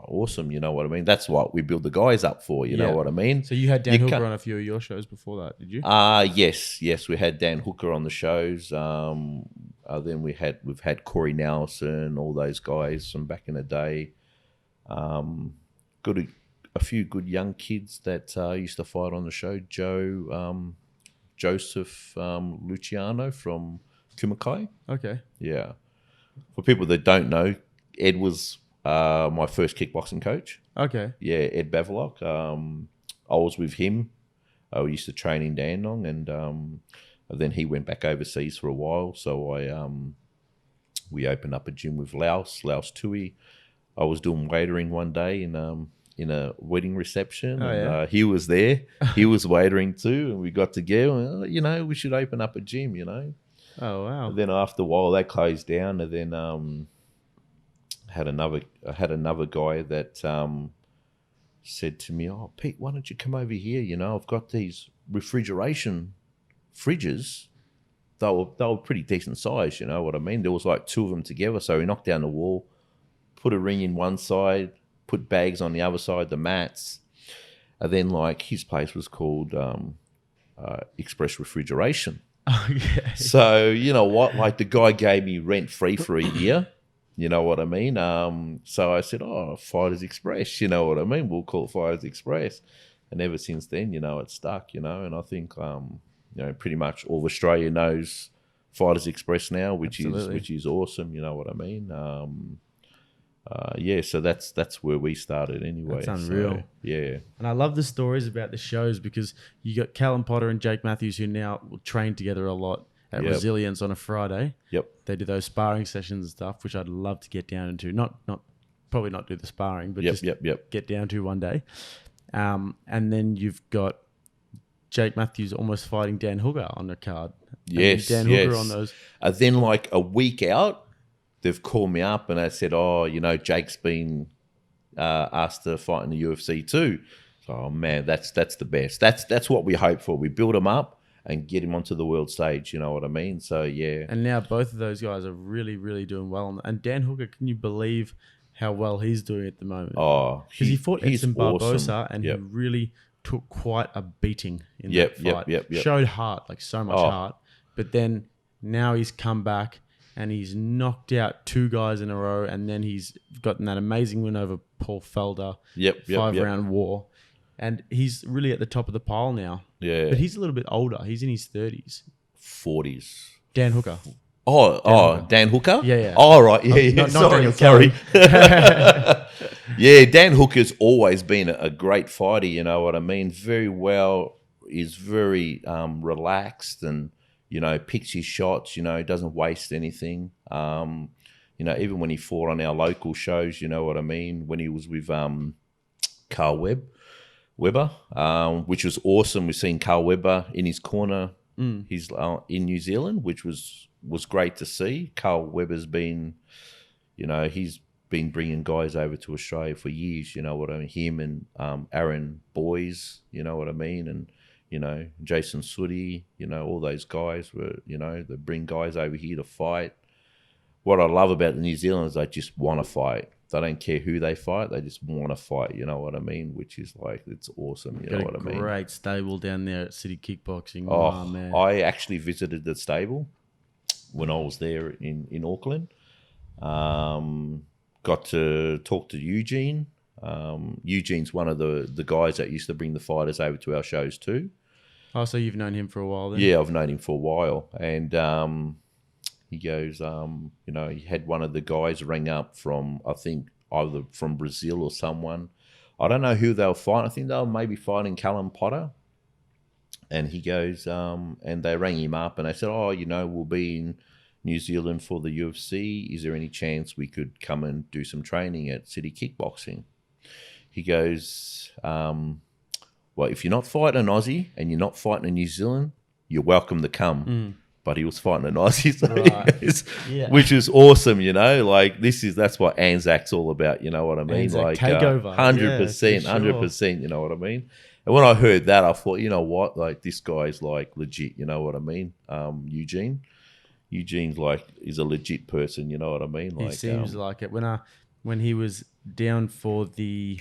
S2: Awesome, you know what I mean? That's what we build the guys up for, you know what I mean?
S1: So you had Dan Hooker on a few of your shows before that, did you?
S2: Yes, we had Dan Hooker on the shows. Then we've had Corey Nelson, all those guys from back in the day. A few good young kids that used to fight on the show. Joseph Luciano from Kumakai.
S1: Okay.
S2: Yeah. For people that don't know, Ed was my first kickboxing coach.
S1: Okay.
S2: Yeah, Ed Bavelock. I was with him. We used to train in Dandenong, and then he went back overseas for a while. So we opened up a gym with Laos Tui. I was doing waitering one day in a wedding reception. And he was there. He was waitering too, and we got together. And, we should open up a gym.
S1: Oh wow!
S2: And then after a while, that closed down, and then I had another guy that said to me, "Oh, Pete, why don't you come over here? I've got these refrigeration fridges. They were pretty decent size. You know what I mean? There was like 2 of them together. So we knocked down the wall, put a ring in one side, put bags on the other side, the mats, and then like his place was called Express Refrigeration.
S1: Okay.
S2: So you know what? Like the guy gave me rent free for a year. You know what I mean? So I said, "Oh, Fighters Express." You know what I mean? We'll call it Fighters Express. And ever since then, it's stuck. And I think pretty much all of Australia knows Fighters Express now, which is awesome. You know what I mean? So that's where we started anyway.
S1: That's unreal.
S2: So, yeah.
S1: And I love the stories about the shows because you got Callum Potter and Jake Matthews who now train together a lot at Resilience on a Friday.
S2: Yep.
S1: They do those sparring sessions and stuff, which I'd love to get down into. Probably not do the sparring, but get down to one day. And then you've got Jake Matthews almost fighting Dan Hooker on the card.
S2: Yes,
S1: Dan Hooker on those.
S2: Then like a week out, they've called me up and they said, "Oh, Jake's been asked to fight in the UFC too." So, oh man, that's the best. That's what we hope for. We build them up, and get him onto the world stage. You know what I mean? So yeah.
S1: And now both of those guys are really, really doing well. And Dan Hooker, can you believe how well he's doing at the moment?
S2: Oh,
S1: because he fought Edson Barbosa,
S2: awesome.
S1: and he really took quite a beating in that fight. Showed heart, like so much heart. But then now he's come back and he's knocked out 2 guys in a row, and then he's gotten that amazing win over Paul Felder. 5-round war. And he's really at the top of the pile now. Yeah. But he's a little bit older. He's in his 30s.
S2: 40s.
S1: Dan Hooker.
S2: Dan Hooker?
S1: Yeah.
S2: Oh, right. Yeah.
S1: Sorry.
S2: Yeah, Dan Hooker's always been a great fighter, you know what I mean? Very well. He's very relaxed and, picks his shots, doesn't waste anything. Even when he fought on our local shows, you know what I mean? When he was with Carl Weber, which was awesome. We've seen Carl Weber in his corner. He's in New Zealand, which was great to see. Carl Weber's been, he's been bringing guys over to Australia for years, you know what I mean? Him and Aaron Boys, you know what I mean? And, Jason Sooty, all those guys were, they bring guys over here to fight. What I love about the New Zealanders, they just want to fight. They don't care who they fight. They just want to fight, you know what I mean? Which is like, it's awesome, you know what I mean?
S1: Great stable down there at City Kickboxing.
S2: Oh,
S1: man.
S2: I actually visited the stable when I was there in Auckland. Got to talk to Eugene. Eugene's one of the guys that used to bring the fighters over to our shows too.
S1: Oh, so you've known him for a while then?
S2: Yeah, I've known him for a while. And he goes, he had one of the guys ring up from, I think, either from Brazil or someone. I don't know who they were fighting. I think they were maybe fighting Callum Potter. And he goes, and they rang him up and they said, we'll be in New Zealand for the UFC. Is there any chance we could come and do some training at City Kickboxing? He goes, well, if you're not fighting an Aussie and you're not fighting in New Zealand, you're welcome to come. But he was fighting an Aussie, so which is awesome, like that's what Anzac's all about, you know what I mean?
S1: Anzac
S2: like
S1: takeover.
S2: 100%, 100%, you know what I mean? And when I heard that, I thought, you know what, like this guy's like legit, you know what I mean? Eugene's like, he's a legit person, you know what I mean?
S1: He seems like it. When he was down for the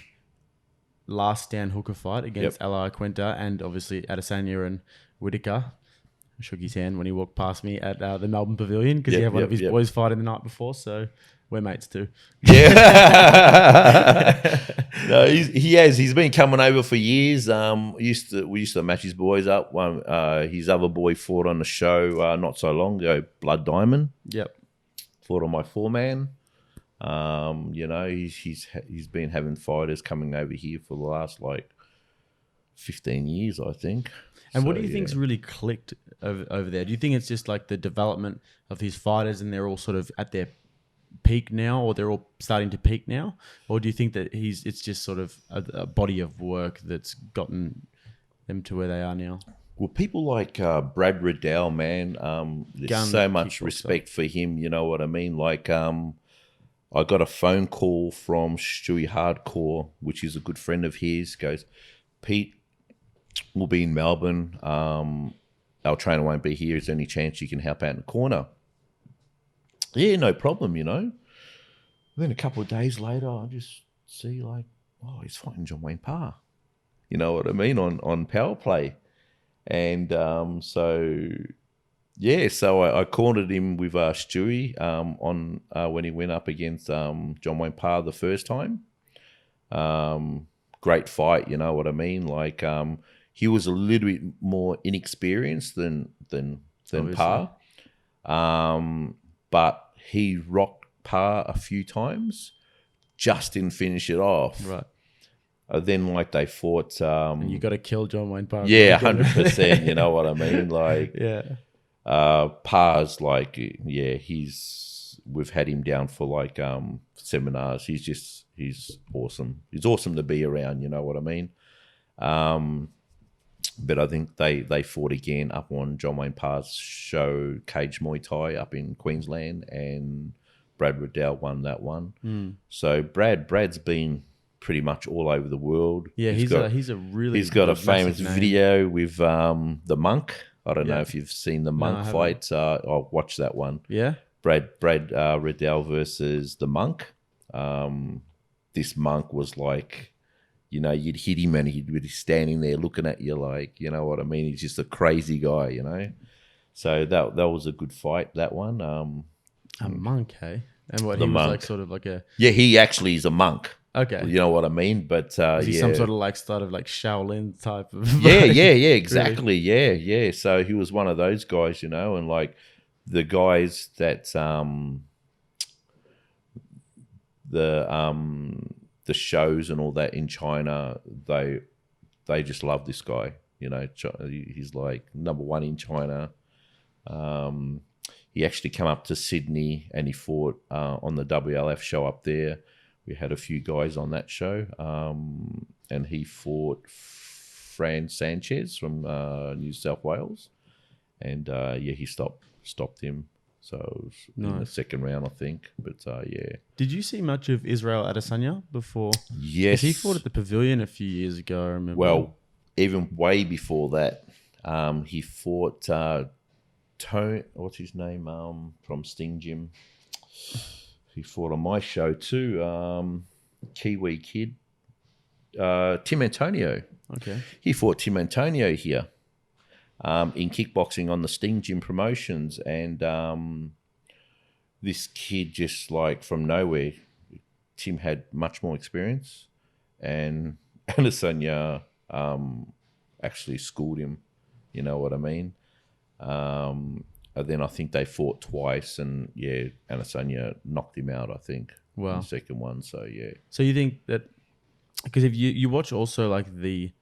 S1: last Dan Hooker fight against Ally Quinta and obviously Adesanya and Whittaker, I shook his hand when he walked past me at the Melbourne Pavilion because he had one of his boys fighting the night before, so we're mates too.
S2: Yeah. No, he has. He's been coming over for years. We used to match his boys up. His other boy fought on the show not so long ago, Blood Diamond.
S1: Yep.
S2: Fought on my 4-man. He's been having fighters coming over here for the last 15 years, I think.
S1: And what do you think's really clicked over there? Do you think it's just like the development of his fighters and they're all sort of at their peak now, or they're all starting to peak now? Or do you think that it's just sort of a body of work that's gotten them to where they are now?
S2: Well, people like Brad Riddell, man, there's so much respect for him, you know what I mean? Like, I got a phone call from Stewie Hardcore, which is a good friend of his, goes, Pete, we'll be in Melbourne. Our trainer won't be here. Is there any chance you can help out in the corner? Yeah, no problem, Then a couple of days later, I just see he's fighting John Wayne Parr. You know what I mean? On Power Play. And so I cornered him with Stewie on when he went up against John Wayne Parr the first time. Great fight, you know what I mean? Like he was a little bit more inexperienced than Parr, but he rocked Parr a few times, just didn't finish it off.
S1: Right.
S2: Then they fought.
S1: And you got to kill John Wayne Parr.
S2: Yeah, 100%. You know what I mean? Parr's we've had him down for seminars. He's awesome. He's awesome to be around. You know what I mean? But I think they fought again up on John Wayne Parr's show, Cage Muay Thai, up in Queensland, and Brad Riddell won that one. So Brad's been pretty much all over the world.
S1: Yeah, he's got a
S2: famous video with the Monk. I don't know if you've seen the Monk fight. I'll watch that one.
S1: Yeah.
S2: Brad Riddell versus the Monk. This Monk was like, you know, you'd hit him and he'd be standing there looking at you like, you know what I mean? He's just a crazy guy, you know. So that was a good fight, that one.
S1: A monk, hey? And what,
S2: the
S1: he was
S2: monk.
S1: like sort of like a...
S2: Yeah, he actually is a monk.
S1: Okay.
S2: You know what I mean? But
S1: is he some sort of like Shaolin type of...
S2: Yeah, exactly. Really? Yeah. So he was one of those guys, you know, and like the guys that the shows and all that in China, they just love this guy. You know, he's like #1 in China. He actually came up to Sydney and he fought on the WLF show up there. We had a few guys on that show, and he fought Fran Sanchez from New South Wales, and he stopped him. So it was in the second round, I think. But yeah.
S1: Did you see much of Israel Adesanya before?
S2: Yes.
S1: He fought at the Pavilion a few years ago, I remember.
S2: Well, even way before that, he fought Tony, what's his name, from Sting Gym. He fought on my show too, Kiwi kid, Tim Antonio.
S1: Okay.
S2: He fought Tim Antonio here in kickboxing on the Sting Gym promotions. And this kid just like from nowhere, Tim had much more experience. And Adesanya actually schooled him, you know what I mean? And then I think they fought twice, and Adesanya knocked him out, I think.
S1: Wow.
S2: In the second one, so yeah.
S1: So you think that, because if you watch also like the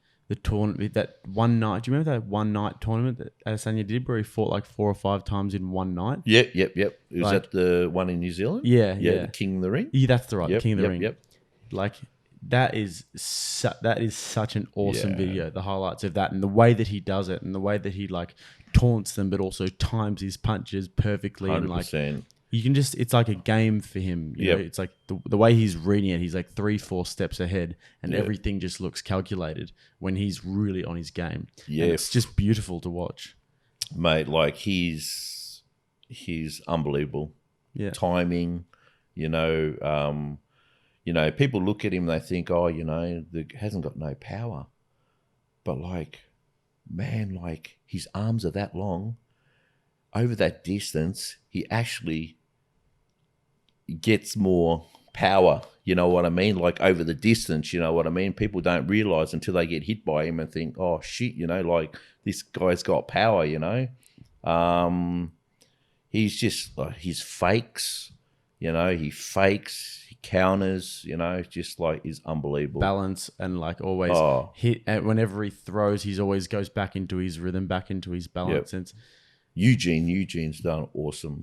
S1: tournament, that one night, do you remember that one night tournament that Adesanya did where he fought like 4 or 5 times in one night?
S2: Yep. It was at the one in New Zealand?
S1: Yeah.
S2: The King of the Ring?
S1: Yeah, that's the right, King of the Ring.
S2: Yep.
S1: Like, that is such an awesome video, the highlights of that, and the way that he does it, and the way that he like taunts them, but also times his punches perfectly. 100%. And like, you can just, it's like a game for him. You know, it's like the way he's reading it, he's like 3-4 steps ahead, and everything just looks calculated when he's really on his game. Yeah. And it's just beautiful to watch.
S2: Mate, like he's unbelievable. Yeah. Timing, you know, people look at him, they think, oh, you know, hasn't got no power. But like, man, like his arms are that long. Over that distance, he actually gets more power. You know what I mean? Like over the distance, you know what I mean? People don't realize until they get hit by him and think, oh shit, you know, like this guy's got power, you know? He's just, he's fakes, you know, he counters, you know, just like is unbelievable.
S1: Balance and like always hit, and whenever he throws, he's always goes back into his rhythm, back into his balance. And
S2: Eugene's done awesome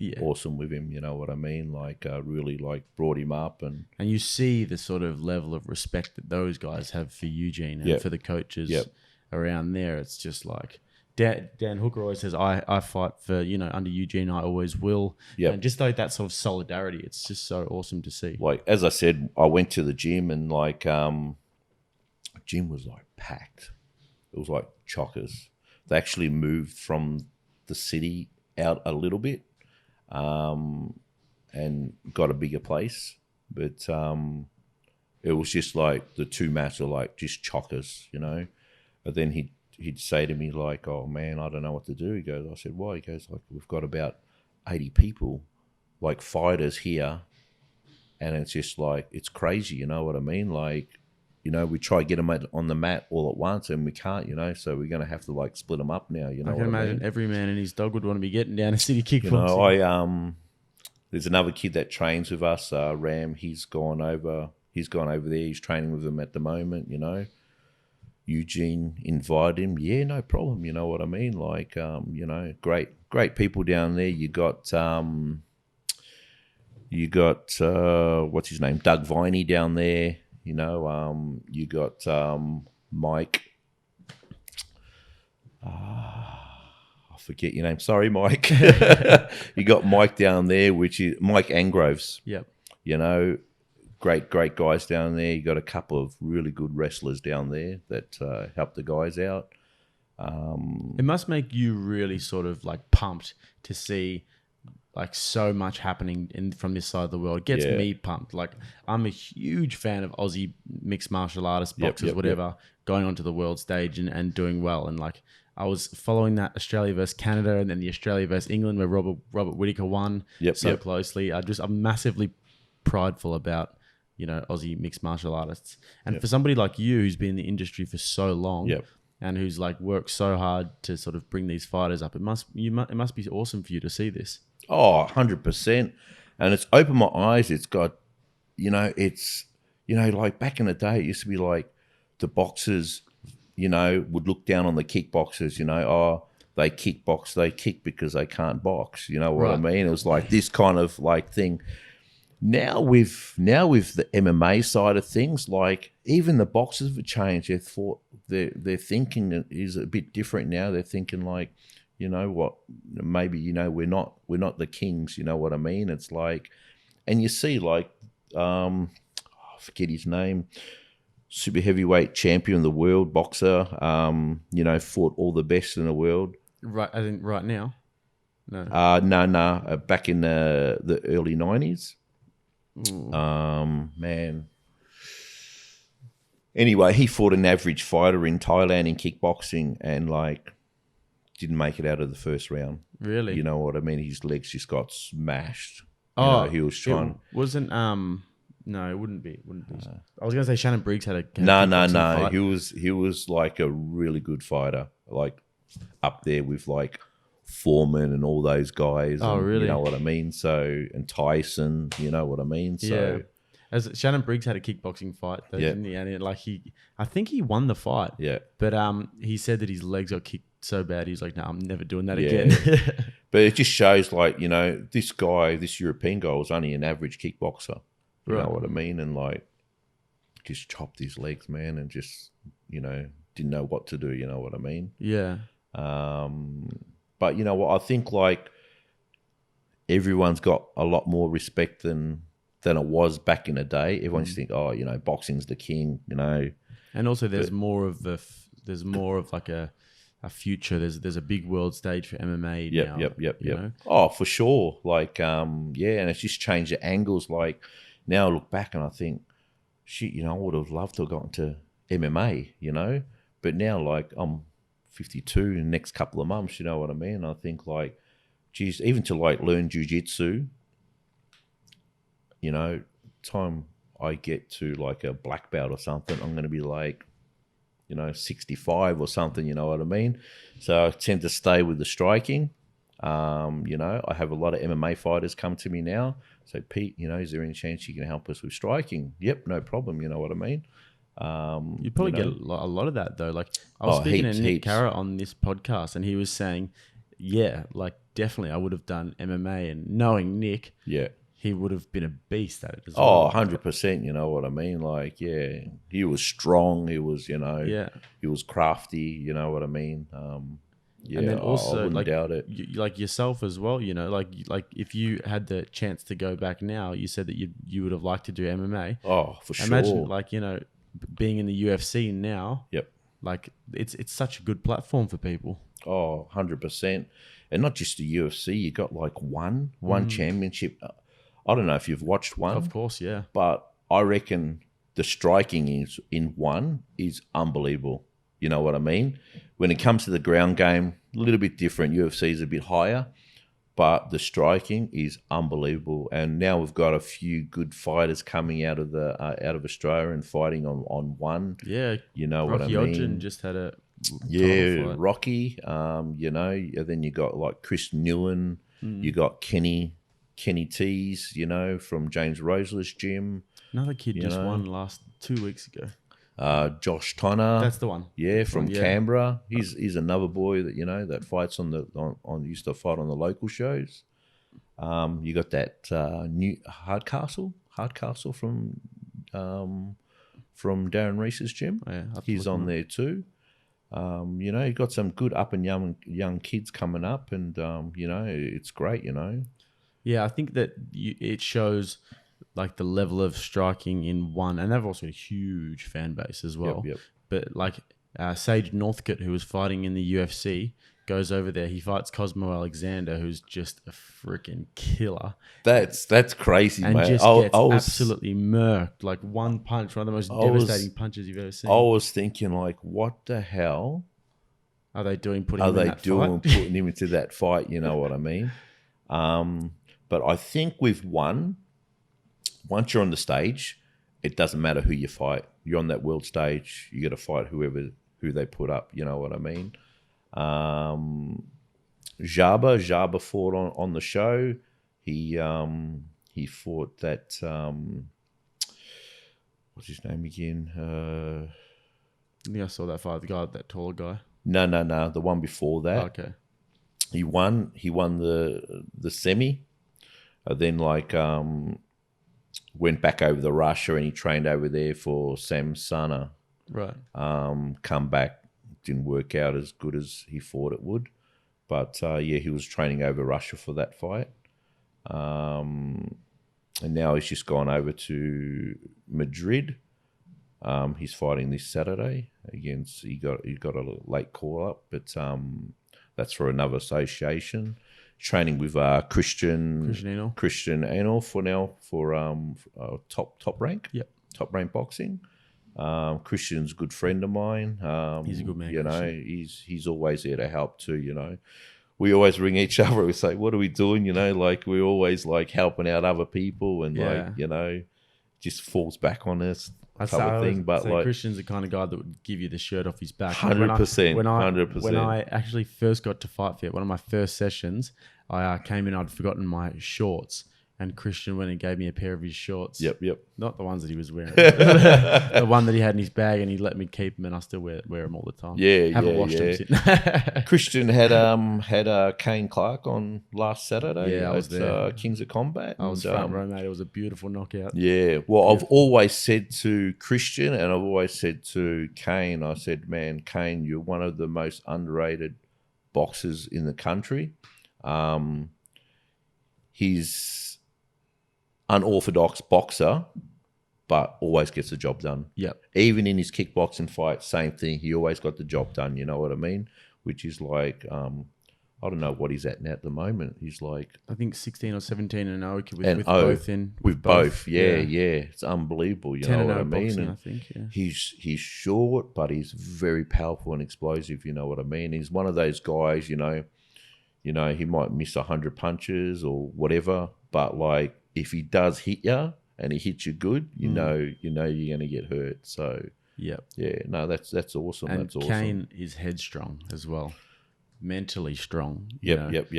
S2: with him, you know what I mean? Like really like brought him up, and
S1: you see the sort of level of respect that those guys have for Eugene and for the coaches around there. It's just like Dan Hooker always says, I fight for, you know, under Eugene, I always will. And just like that sort of solidarity, it's just so awesome to see.
S2: Like, as I said, I went to the gym and like, gym was like packed. It was like chockers. They actually moved from the city out a little bit and got a bigger place. But it was just like the 2 mats are like just chockers, you know. But then he'd say to me like, oh man, I don't know what to do. He goes, I said, why? He goes, like, we've got about 80 people, like fighters here. And it's just like, it's crazy. You know what I mean? Like, you know, we try to get them on the mat all at once and we can't, you know, so we're going to have to like split them up now. You know,
S1: I can imagine every man and his dog would want to be getting down to city kickboxing.
S2: You know, there's another kid that trains with us, Ram. He's gone over there. He's training with them at the moment, you know. Eugene invited him. Yeah, no problem. You know what I mean? Like, you know, great people down there. You got what's his name? Doug Viney down there. You know, you got Mike. I forget your name. Sorry, Mike. You got Mike down there, which is Mike Angroves.
S1: Yep.
S2: You know, great guys down there. You got a couple of really good wrestlers down there that help the guys out.
S1: It must make you really sort of like pumped to see like so much happening from this side of the world. It gets me pumped. Like I'm a huge fan of Aussie mixed martial artists, boxers, whatever, going onto the world stage and doing well. And like I was following that Australia versus Canada and then the Australia versus England where Robert Whittaker won closely. I'm massively prideful about, you know, Aussie mixed martial artists. And for somebody like you who's been in the industry for so long and who's like worked so hard to sort of bring these fighters up, it must be awesome for you to see this.
S2: Oh, 100%. And it's opened my eyes. It's got, you know, like back in the day, it used to be like the boxers, you know, would look down on the kickboxers, you know, oh, they kickbox, they kick because they can't box. You know what I mean? It was like this kind of like thing. Now with the MMA side of things, like even the boxers have changed. Their thinking is a bit different now. They're thinking like, you know what, maybe, you know, we're not the kings, you know what I mean? It's like, and you see like, I forget his name, super heavyweight champion of the world boxer, you know, fought all the best in the world.
S1: Right, I think right now? No.
S2: No, back in the early 90s. Man. Anyway, he fought an average fighter in Thailand in kickboxing and like, didn't make it out of the first round.
S1: Really?
S2: You know what I mean? His legs just got smashed. He was trying.
S1: It wasn't. No, it wouldn't be. I was gonna say Shannon Briggs had a.
S2: No. Fight. He was like a really good fighter, like up there with like Foreman and all those guys.
S1: Oh,
S2: and,
S1: really?
S2: You know what I mean? So and Tyson, you know what I mean? So.
S1: As Shannon Briggs had a kickboxing fight, though, didn't he? And I think he won the fight.
S2: Yeah.
S1: But he said that his legs got kicked so bad, he's like, no, I'm never doing that again.
S2: But it just shows, like, you know, this European guy was only an average kickboxer. You know what I mean? And like, just chopped his legs, man, and just, you know, didn't know what to do. You know what I mean?
S1: Yeah.
S2: But you know what? I think like everyone's got a lot more respect than it was back in the day. Everyone just think, oh, you know, boxing's the king, you know.
S1: And also, there's more of like a future. There's a big world stage for MMA now.
S2: Yep.
S1: Know?
S2: Oh, for sure. Like, and it's just changed the angles. Like, now I look back and I think, shit, you know, I would have loved to have gotten to MMA, you know. But now, like, I'm 52 in the next couple of months, you know what I mean? I think, like, geez, even to, like, learn jiu-jitsu, you know, time I get to like a black belt or something, I'm going to be like, you know, 65 or something, you know what I mean? So I tend to stay with the striking. You know, I have a lot of MMA fighters come to me now. So, Pete, you know, is there any chance you can help us with striking? Yep, no problem, you know what I mean?
S1: You'd probably get a lot of that though. Like I was speaking to Nick Carra on this podcast and he was saying, yeah, like definitely I would have done MMA, and knowing Nick, he would have been a beast at it as well.
S2: 100%, you know what I mean? Like, yeah, he was strong. He was, you know, he was crafty, you know what I mean? Yeah, and then also, I wouldn't doubt it.
S1: Like yourself as well, you know, like if you had the chance to go back now, you said that you would have liked to do MMA.
S2: Oh, for sure.
S1: Imagine, like, you know, being in the UFC now.
S2: Yep.
S1: Like, it's such a good platform for people.
S2: Oh, 100%. And not just the UFC, you got like one championship. I don't know if you've watched one.
S1: Of course, yeah.
S2: But I reckon the striking in one is unbelievable. You know what I mean? When it comes to the ground game, a little bit different. UFC is a bit higher, but the striking is unbelievable. And now we've got a few good fighters coming out of Australia and fighting on one.
S1: Yeah,
S2: you know
S1: Rocky
S2: what I mean?
S1: Ogden just had a
S2: Rocky. You know, and then you got like Chris Newen. You got Kenny Tees, you know, from James Roseless gym.
S1: Another kid just won 2 weeks ago.
S2: Josh Tonner.
S1: That's the one.
S2: Yeah, from Canberra. He's another boy that, you know, that fights used to fight on the local shows. You got that new Hardcastle from Darren Reese's gym.
S1: Oh, yeah,
S2: he's on there too. You know, you got some good up and young kids coming up, and you know, it's great, you know.
S1: Yeah, I think that it shows like the level of striking in one, and they've also a huge fan base as well.
S2: Yep.
S1: But like Sage Northcutt, who was fighting in the UFC, goes over there. He fights Cosmo Alexander, who's just a freaking killer.
S2: That's crazy,
S1: and
S2: mate.
S1: Just gets absolutely murked. Like one punch, one of the most devastating punches you've ever seen.
S2: I was thinking, like, what the hell
S1: are they doing? Putting him
S2: into that fight? You know what I mean? But I think with once you're on the stage, it doesn't matter who you fight. You're on that world stage. You got to fight who they put up. You know what I mean? Jabba fought on the show. He fought that what's his name again?
S1: I think I saw that fight. The guy, that taller guy.
S2: No. The one before that.
S1: Oh, okay.
S2: He won the semi. Then went back over to Russia and he trained over there for Sam Sana.
S1: Right.
S2: Come back, didn't work out as good as he thought it would. But he was training over Russia for that fight. And now he's just gone over to Madrid. He's fighting this Saturday against. He got a late call up, but that's for another association. Training with Christian Enel for top rank.
S1: Yep.
S2: Top rank boxing. Christian's a good friend of mine.
S1: He's a good man.
S2: You know, he's always there to help too. You know, we always ring each other. We say, "What are we doing?" You know, like we're always like helping out other people, and like you know, just falls back on us. Type of thing, but like
S1: Christian's the kind of guy that would give you the shirt off his back.
S2: 100%, 100%.
S1: When I actually first got to FightFit, one of my first sessions, I came in. I'd forgotten my shorts, and Christian went and gave me a pair of his shorts.
S2: Yep.
S1: Not the ones that he was wearing, the one that he had in his bag, and he let me keep them, and I still wear them all the time. Haven't washed them since.
S2: Christian had Kane Clark on last Saturday.
S1: Yeah, I was there.
S2: Kings of Combat.
S1: I was front row, mate. It was a beautiful knockout.
S2: Yeah. Well, I've always said to Christian, and I've always said to Kane, I said, man, Kane, you're one of the most underrated boxers in the country. He's unorthodox boxer, but always gets the job done.
S1: Yep.
S2: Even in his kickboxing fight, same thing. He always got the job done. You know what I mean? Which is like, I don't know what he's at now at the moment. He's like,
S1: I think 16 or 17 and 0
S2: with both. Yeah. It's unbelievable. You know what I mean?
S1: Boxing, I think. Yeah.
S2: He's short, but he's very powerful and explosive. You know what I mean? He's one of those guys. You know, he might miss 100 punches or whatever, but like, if he does hit you and he hits you good, you know you're going to get hurt. So that's awesome.
S1: And
S2: that's awesome.
S1: Kane is headstrong as well, mentally strong.
S2: Yep.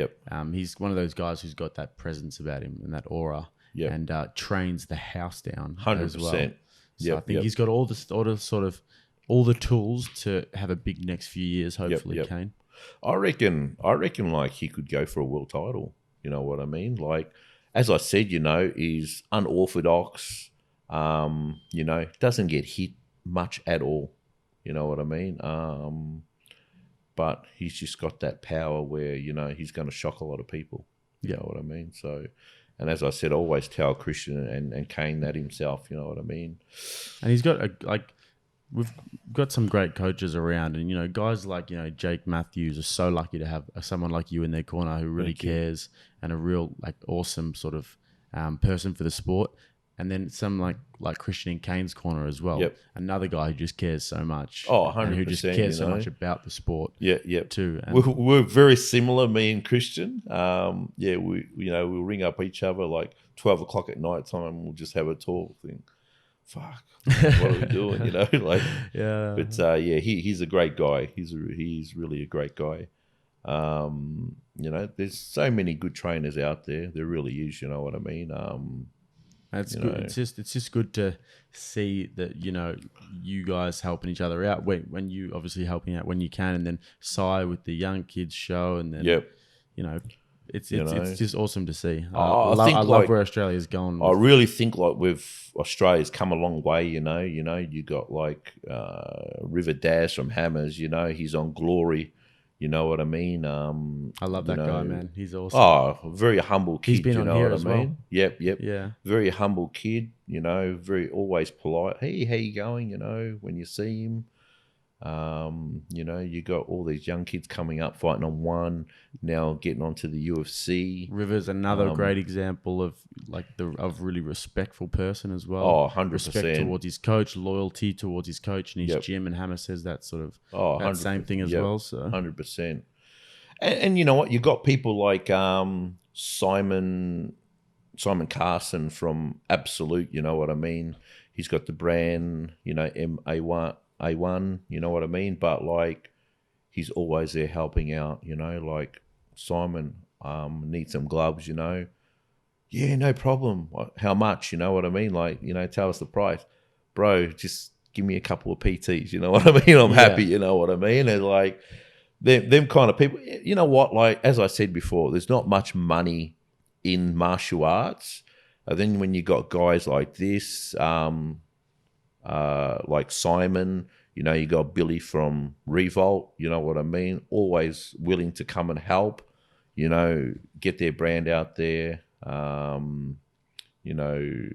S1: He's one of those guys who's got that presence about him and that aura, and trains the house down 100%. As well. So I think he's got all the tools to have a big next few years. Hopefully, Kane.
S2: I reckon like he could go for a world title. You know what I mean? Like, as I said, is unorthodox, doesn't get hit much at all. You know what I mean? But he's just got that power where, he's going to shock a lot of people. You know what I mean? So, and as I said, I always tell Christian and Kane that himself, you know what I mean?
S1: And he's got we've got some great coaches around, and guys like Jake Matthews are so lucky to have someone like you in their corner who really cares and a real awesome sort of person for the sport. And then some like Christian in Kane's corner as well.
S2: Yep.
S1: Another guy who just cares so much.
S2: Oh, 100%.
S1: And who just cares so much about the sport. Too. And
S2: we're very similar, me and Christian. We'll ring up each other like 12 o'clock at night time. We'll just have a talk. Think, fuck, what are we doing? But he's a great guy. He's really a great guy. There's so many good trainers out there. There really is. You know what I mean?
S1: That's good. It's just good to see that you guys helping each other out when you obviously helping out when you can, and then Sai with the young kids show, and then it's just awesome to see. I love where Australia's gone.
S2: I really think with Australia's come a long way. You got River Daz from Hammers. He's on Glory. You know what I mean?
S1: I love that guy, man. He's awesome.
S2: Oh, very humble kid.
S1: He's been on here as well.
S2: Yep.
S1: Yeah.
S2: Very humble kid, very always polite. Hey, how you going? When you see him. You know, you got all these young kids coming up fighting on one, now getting onto the UFC.
S1: River's another great example of of really respectful person as well.
S2: Oh, 100%.
S1: Respect towards his coach, loyalty towards his coach and his gym, and Hammer says that sort of that same thing as well. So
S2: 100%. And you know what? You got people like Simon Carson from Absolute. You know what I mean? He's got the brand, you know, A1, you know what I mean? But like, he's always there helping out, you know, like Simon, need some gloves, you know? Yeah, no problem. How much, you know what I mean? Like, you know, tell us the price. Bro, just give me a couple of PTs, you know what I mean? I'm happy, you know what I mean? And like, them kind of people, you know what? Like, as I said before, there's not much money in martial arts. And then when you got guys like this, like Simon, you know, you got Billy from Revolt, you know what I mean? Always willing to come and help, you know, get their brand out there. You know,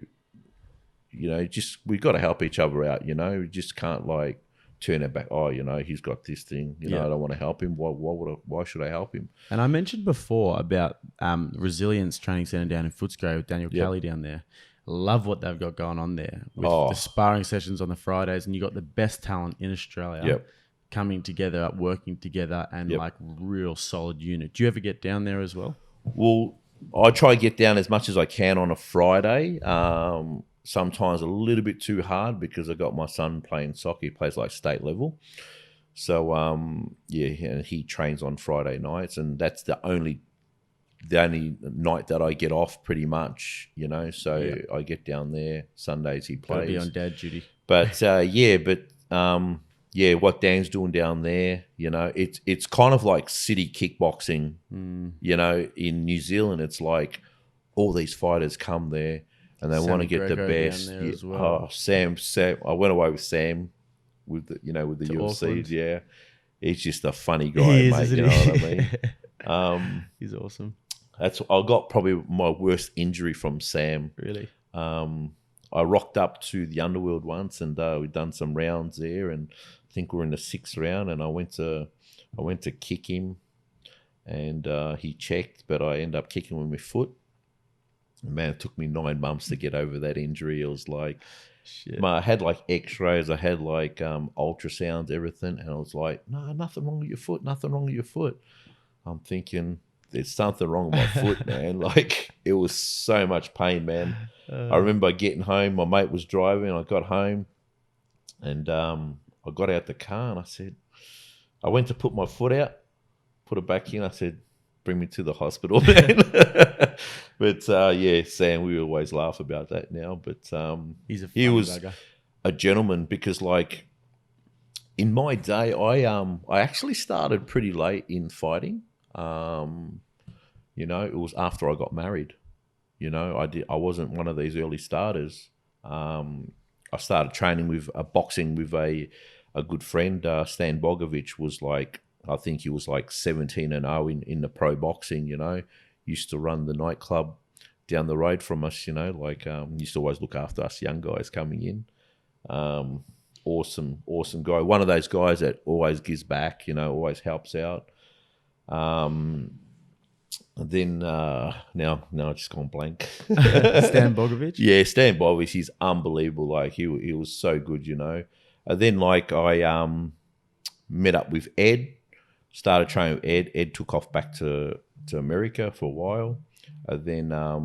S2: just, we got to help each other out, you know, we just can't like turn it back. Oh, you know, he's got this thing, you know, I don't want to help him. Why should I help him?
S1: And I mentioned before about Resilience Training Centre down in Footscray with Daniel Kelly down there. Love what they've got going on there with the sparring sessions on the Fridays, and you got the best talent in Australia coming together, working together, and like real solid unit. Do you ever get down there as well?
S2: Well, I try to get down as much as I can on a Friday. Sometimes a little bit too hard because I got my son playing soccer. He plays like state level. So, and he trains on Friday nights, and that's the only night that I get off pretty much, you know. So I get down there. Sundays he plays.
S1: Gotta be on dad duty.
S2: But, what Dan's doing down there, you know, it's kind of like city kickboxing, you know, in New Zealand. It's like all these fighters come there and they want to get the best.
S1: As well.
S2: Oh, Sam, I went away with Sam with the UFCs.
S1: Auckland.
S2: Yeah. He's just a funny guy, mate. You know what I mean?
S1: He's awesome.
S2: I got probably my worst injury from Sam.
S1: Really?
S2: I rocked up to the Underworld once, and we'd done some rounds there, and I think we're in the 6th round, and I went to kick him, and he checked, but I ended up kicking with my foot. And man, it took me 9 months to get over that injury. It was like, shit. I had like X-rays, I had like ultrasounds, everything, and I was like, no, nothing wrong with your foot, nothing wrong with your foot. I'm thinking, there's something wrong with my foot, man. Like, it was so much pain, man. I remember getting home. My mate was driving. I got home, and I got out the car, and I went to put my foot out, put it back in. I said, bring me to the hospital, man. But, Sam, we always laugh about that now. But he was bugger. A gentleman because, like, in my day, I actually started pretty late in fighting. You know, it was after I got married. You know, I wasn't one of these early starters. I started training with boxing with a good friend. Stan Bogovic was like, I think he was like 17-0 in the pro boxing. You know, used to run the nightclub down the road from us. You know, like used to always look after us young guys coming in. Awesome guy. One of those guys that always gives back. You know, always helps out. Then now I just gone blank.
S1: Stan Bogovic?
S2: Yeah, Stan Bogovic, he's unbelievable. Like he was so good, you know. Then like I met up with Ed, started training with Ed. Ed took off back to America for a while. Then I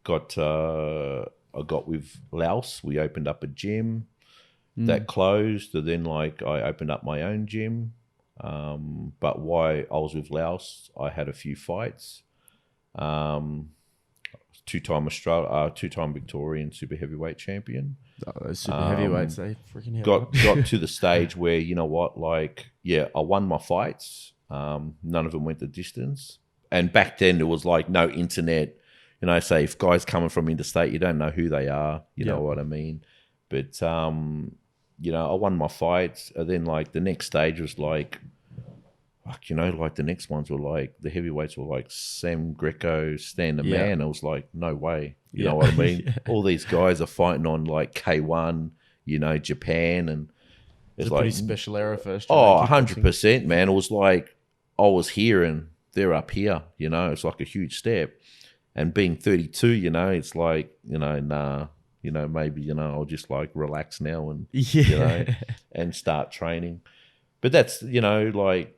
S2: got with Laos. We opened up a gym that closed. And then like I opened up my own gym. But while I was with Laos, I had a few fights. Two-time Victorian super heavyweight champion.
S1: Those super heavyweights, they freaking
S2: got to the stage where, you know what, like, yeah, I won my fights. None of them went the distance. And back then there was like no internet. You know, say if guys coming from interstate, you don't know who they are. You know what I mean? But you know, I won my fights. And then like the next stage was like, fuck, you know, like the next ones were like, the heavyweights were like Sam Greco, Stan the Man. I was like, no way. You know what I mean? All these guys are fighting on like K1, you know, Japan. And
S1: It's a pretty special era for us.
S2: 100%, man. It was like I was here and they're up here, you know. It's like a huge step. And being 32, you know, it's like, you know, nah, you know, maybe, you know, I'll just like relax now and, you know, and start training. But that's, you know, like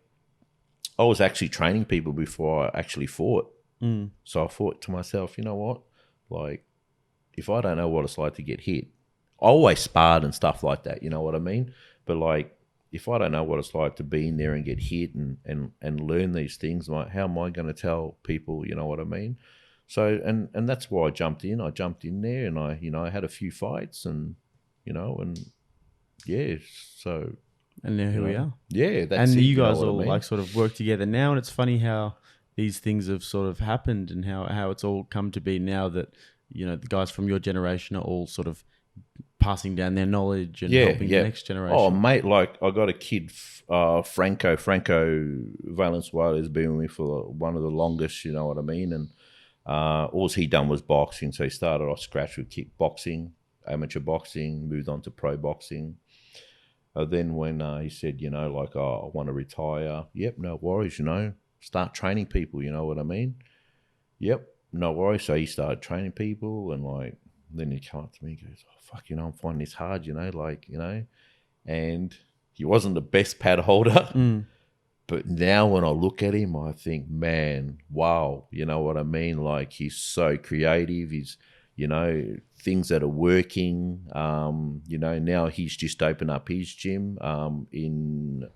S2: I was actually training people before I actually fought. So I thought to myself, you know what, like if I don't know what it's like to get hit, I always sparred and stuff like that, you know what I mean? But like if I don't know what it's like to be in there and get hit and learn these things, like how am I going to tell people, you know what I mean? So, and that's why I jumped in. I jumped in there and I, you know, I had a few fights and, you know, and yeah, so.
S1: And now here we are.
S2: Yeah, that's
S1: and
S2: it.
S1: You guys all
S2: I mean?
S1: like sort of work together now, and it's funny how these things have sort of happened and how it's all come to be now that, you know, the guys from your generation are all sort of passing down their knowledge and helping the next generation.
S2: Oh, mate, like I got a kid, Franco Valenzuela has been with me for one of the longest, you know what I mean? And all he done was boxing. So he started off scratch with kickboxing, amateur boxing, moved on to pro boxing. Then when he said, you know, like, oh, I want to retire. Yep, no worries, you know. Start training people, you know what I mean? Yep, no worries. So he started training people and like, then he came up to me and goes, oh, fuck, you know, I'm finding this hard, you know, like, you know. And he wasn't the best pad holder. But now when I look at him, I think, man, wow, you know what I mean? Like he's so creative. He's, you know, things that are working. You know, now he's just opened up his gym in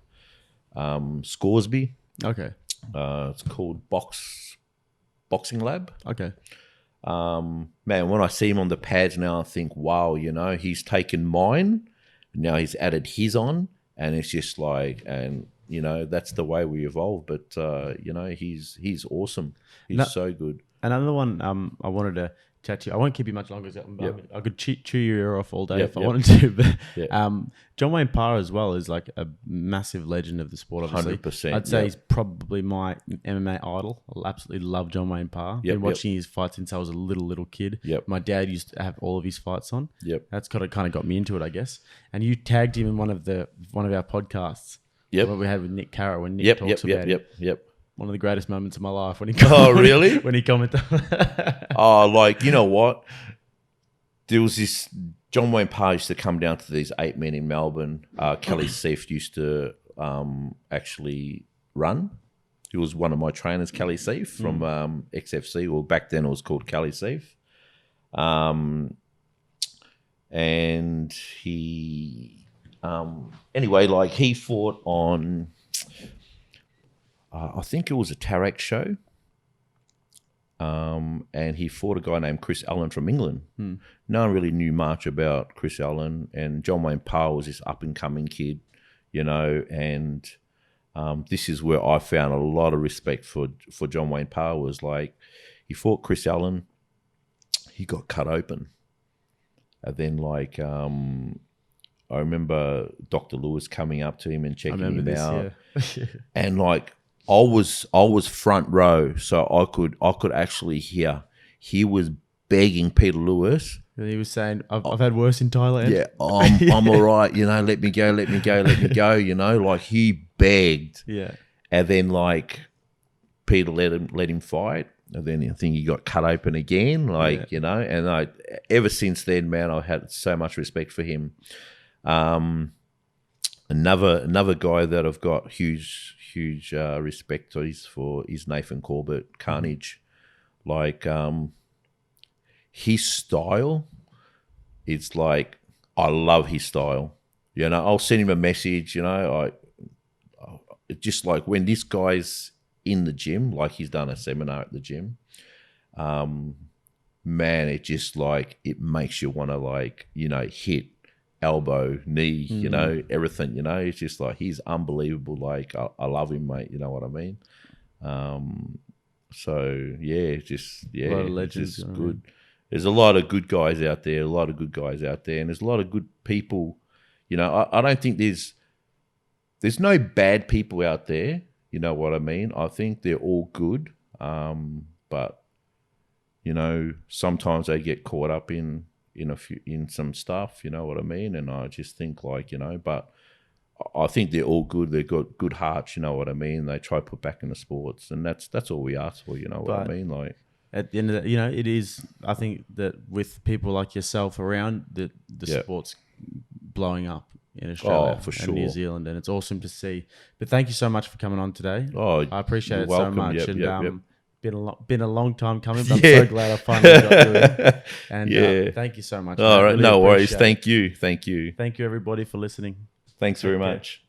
S2: Scoresby.
S1: Okay.
S2: It's called Boxing Lab.
S1: Okay.
S2: Man, when I see him on the pads now, I think, wow, you know, he's taken mine. Now he's added his on, and it's just like, and you know, that's the way we evolve. But you know, he's awesome. He's so good.
S1: Another one I wanted to chat to you. I won't keep you much longer. I could chew your ear off all day if I wanted to. But John Wayne Parr as well is like a massive legend of the sport, obviously.
S2: 100%.
S1: I'd say he's probably my MMA idol. I absolutely love John Wayne Parr. Been watching his fights since I was a little kid. My dad used to have all of his fights on. That's kind of got me into it, I guess. And you tagged him in one of our podcasts. What we had with Nick Carra when Nick talks about him. One of the greatest moments of my life when he
S2: really?
S1: when he commented.
S2: Oh, like, you know what? There was this John Wayne Parr used to come down to these 8 men in Melbourne. Kelly Seif used to actually run. He was one of my trainers, Kelly Seif from XFC. Well, back then it was called Kelly Seif. And he anyway, like he fought on I think it was a Tarak show. And he fought a guy named Chris Allen from England. No one really knew much about Chris Allen, and John Wayne Parr was this up-and-coming kid, you know, and this is where I found a lot of respect for John Wayne Parr. Was like, he fought Chris Allen, he got cut open. And then, like, I remember Dr. Lewis coming up to him and checking him out. Yeah. And, like, I was front row, so I could actually hear. He was begging Peter Lewis.
S1: And he was saying, I've had worse in Thailand.
S2: Yeah, I'm all right, you know, let me go, you know, like he begged.
S1: Yeah.
S2: And then like Peter let him fight. And then I think he got cut open again, like, you know, and ever since then, man, I had so much respect for him. Another guy that I've got huge respect for is Nathan Corbett, Carnage. Like his style, it's like, I love his style. You know, I'll send him a message, you know, I just like when this guy's in the gym, like he's done a seminar at the gym, man, it just like, it makes you want to like, you know, hit, elbow, knee, you know, everything, you know. It's just like, he's unbelievable. Like I love him, mate, you know what I mean? So yeah, just a lot of legends, just good. There's a lot of good guys out there, and there's a lot of good people. You know, I don't think there's no bad people out there, you know what I mean? I think they're all good, but you know, sometimes they get caught up in some stuff, you know what I mean? And I just think like, you know, but I think they're all good. They've got good hearts, you know what I mean? They try to put back into sports, and that's all we ask for, you know what I mean? Like,
S1: at the end of the, you know, it is, I think that with people like yourself around, the sport's blowing up in Australia and New Zealand, and it's awesome to see. But thank you so much for coming on today. I appreciate it so much. Been a long time coming, but I'm so glad I finally got you in. And thank you so much.
S2: All right, really no worries. Thank you.
S1: Thank you, everybody, for listening.
S2: Thanks very much.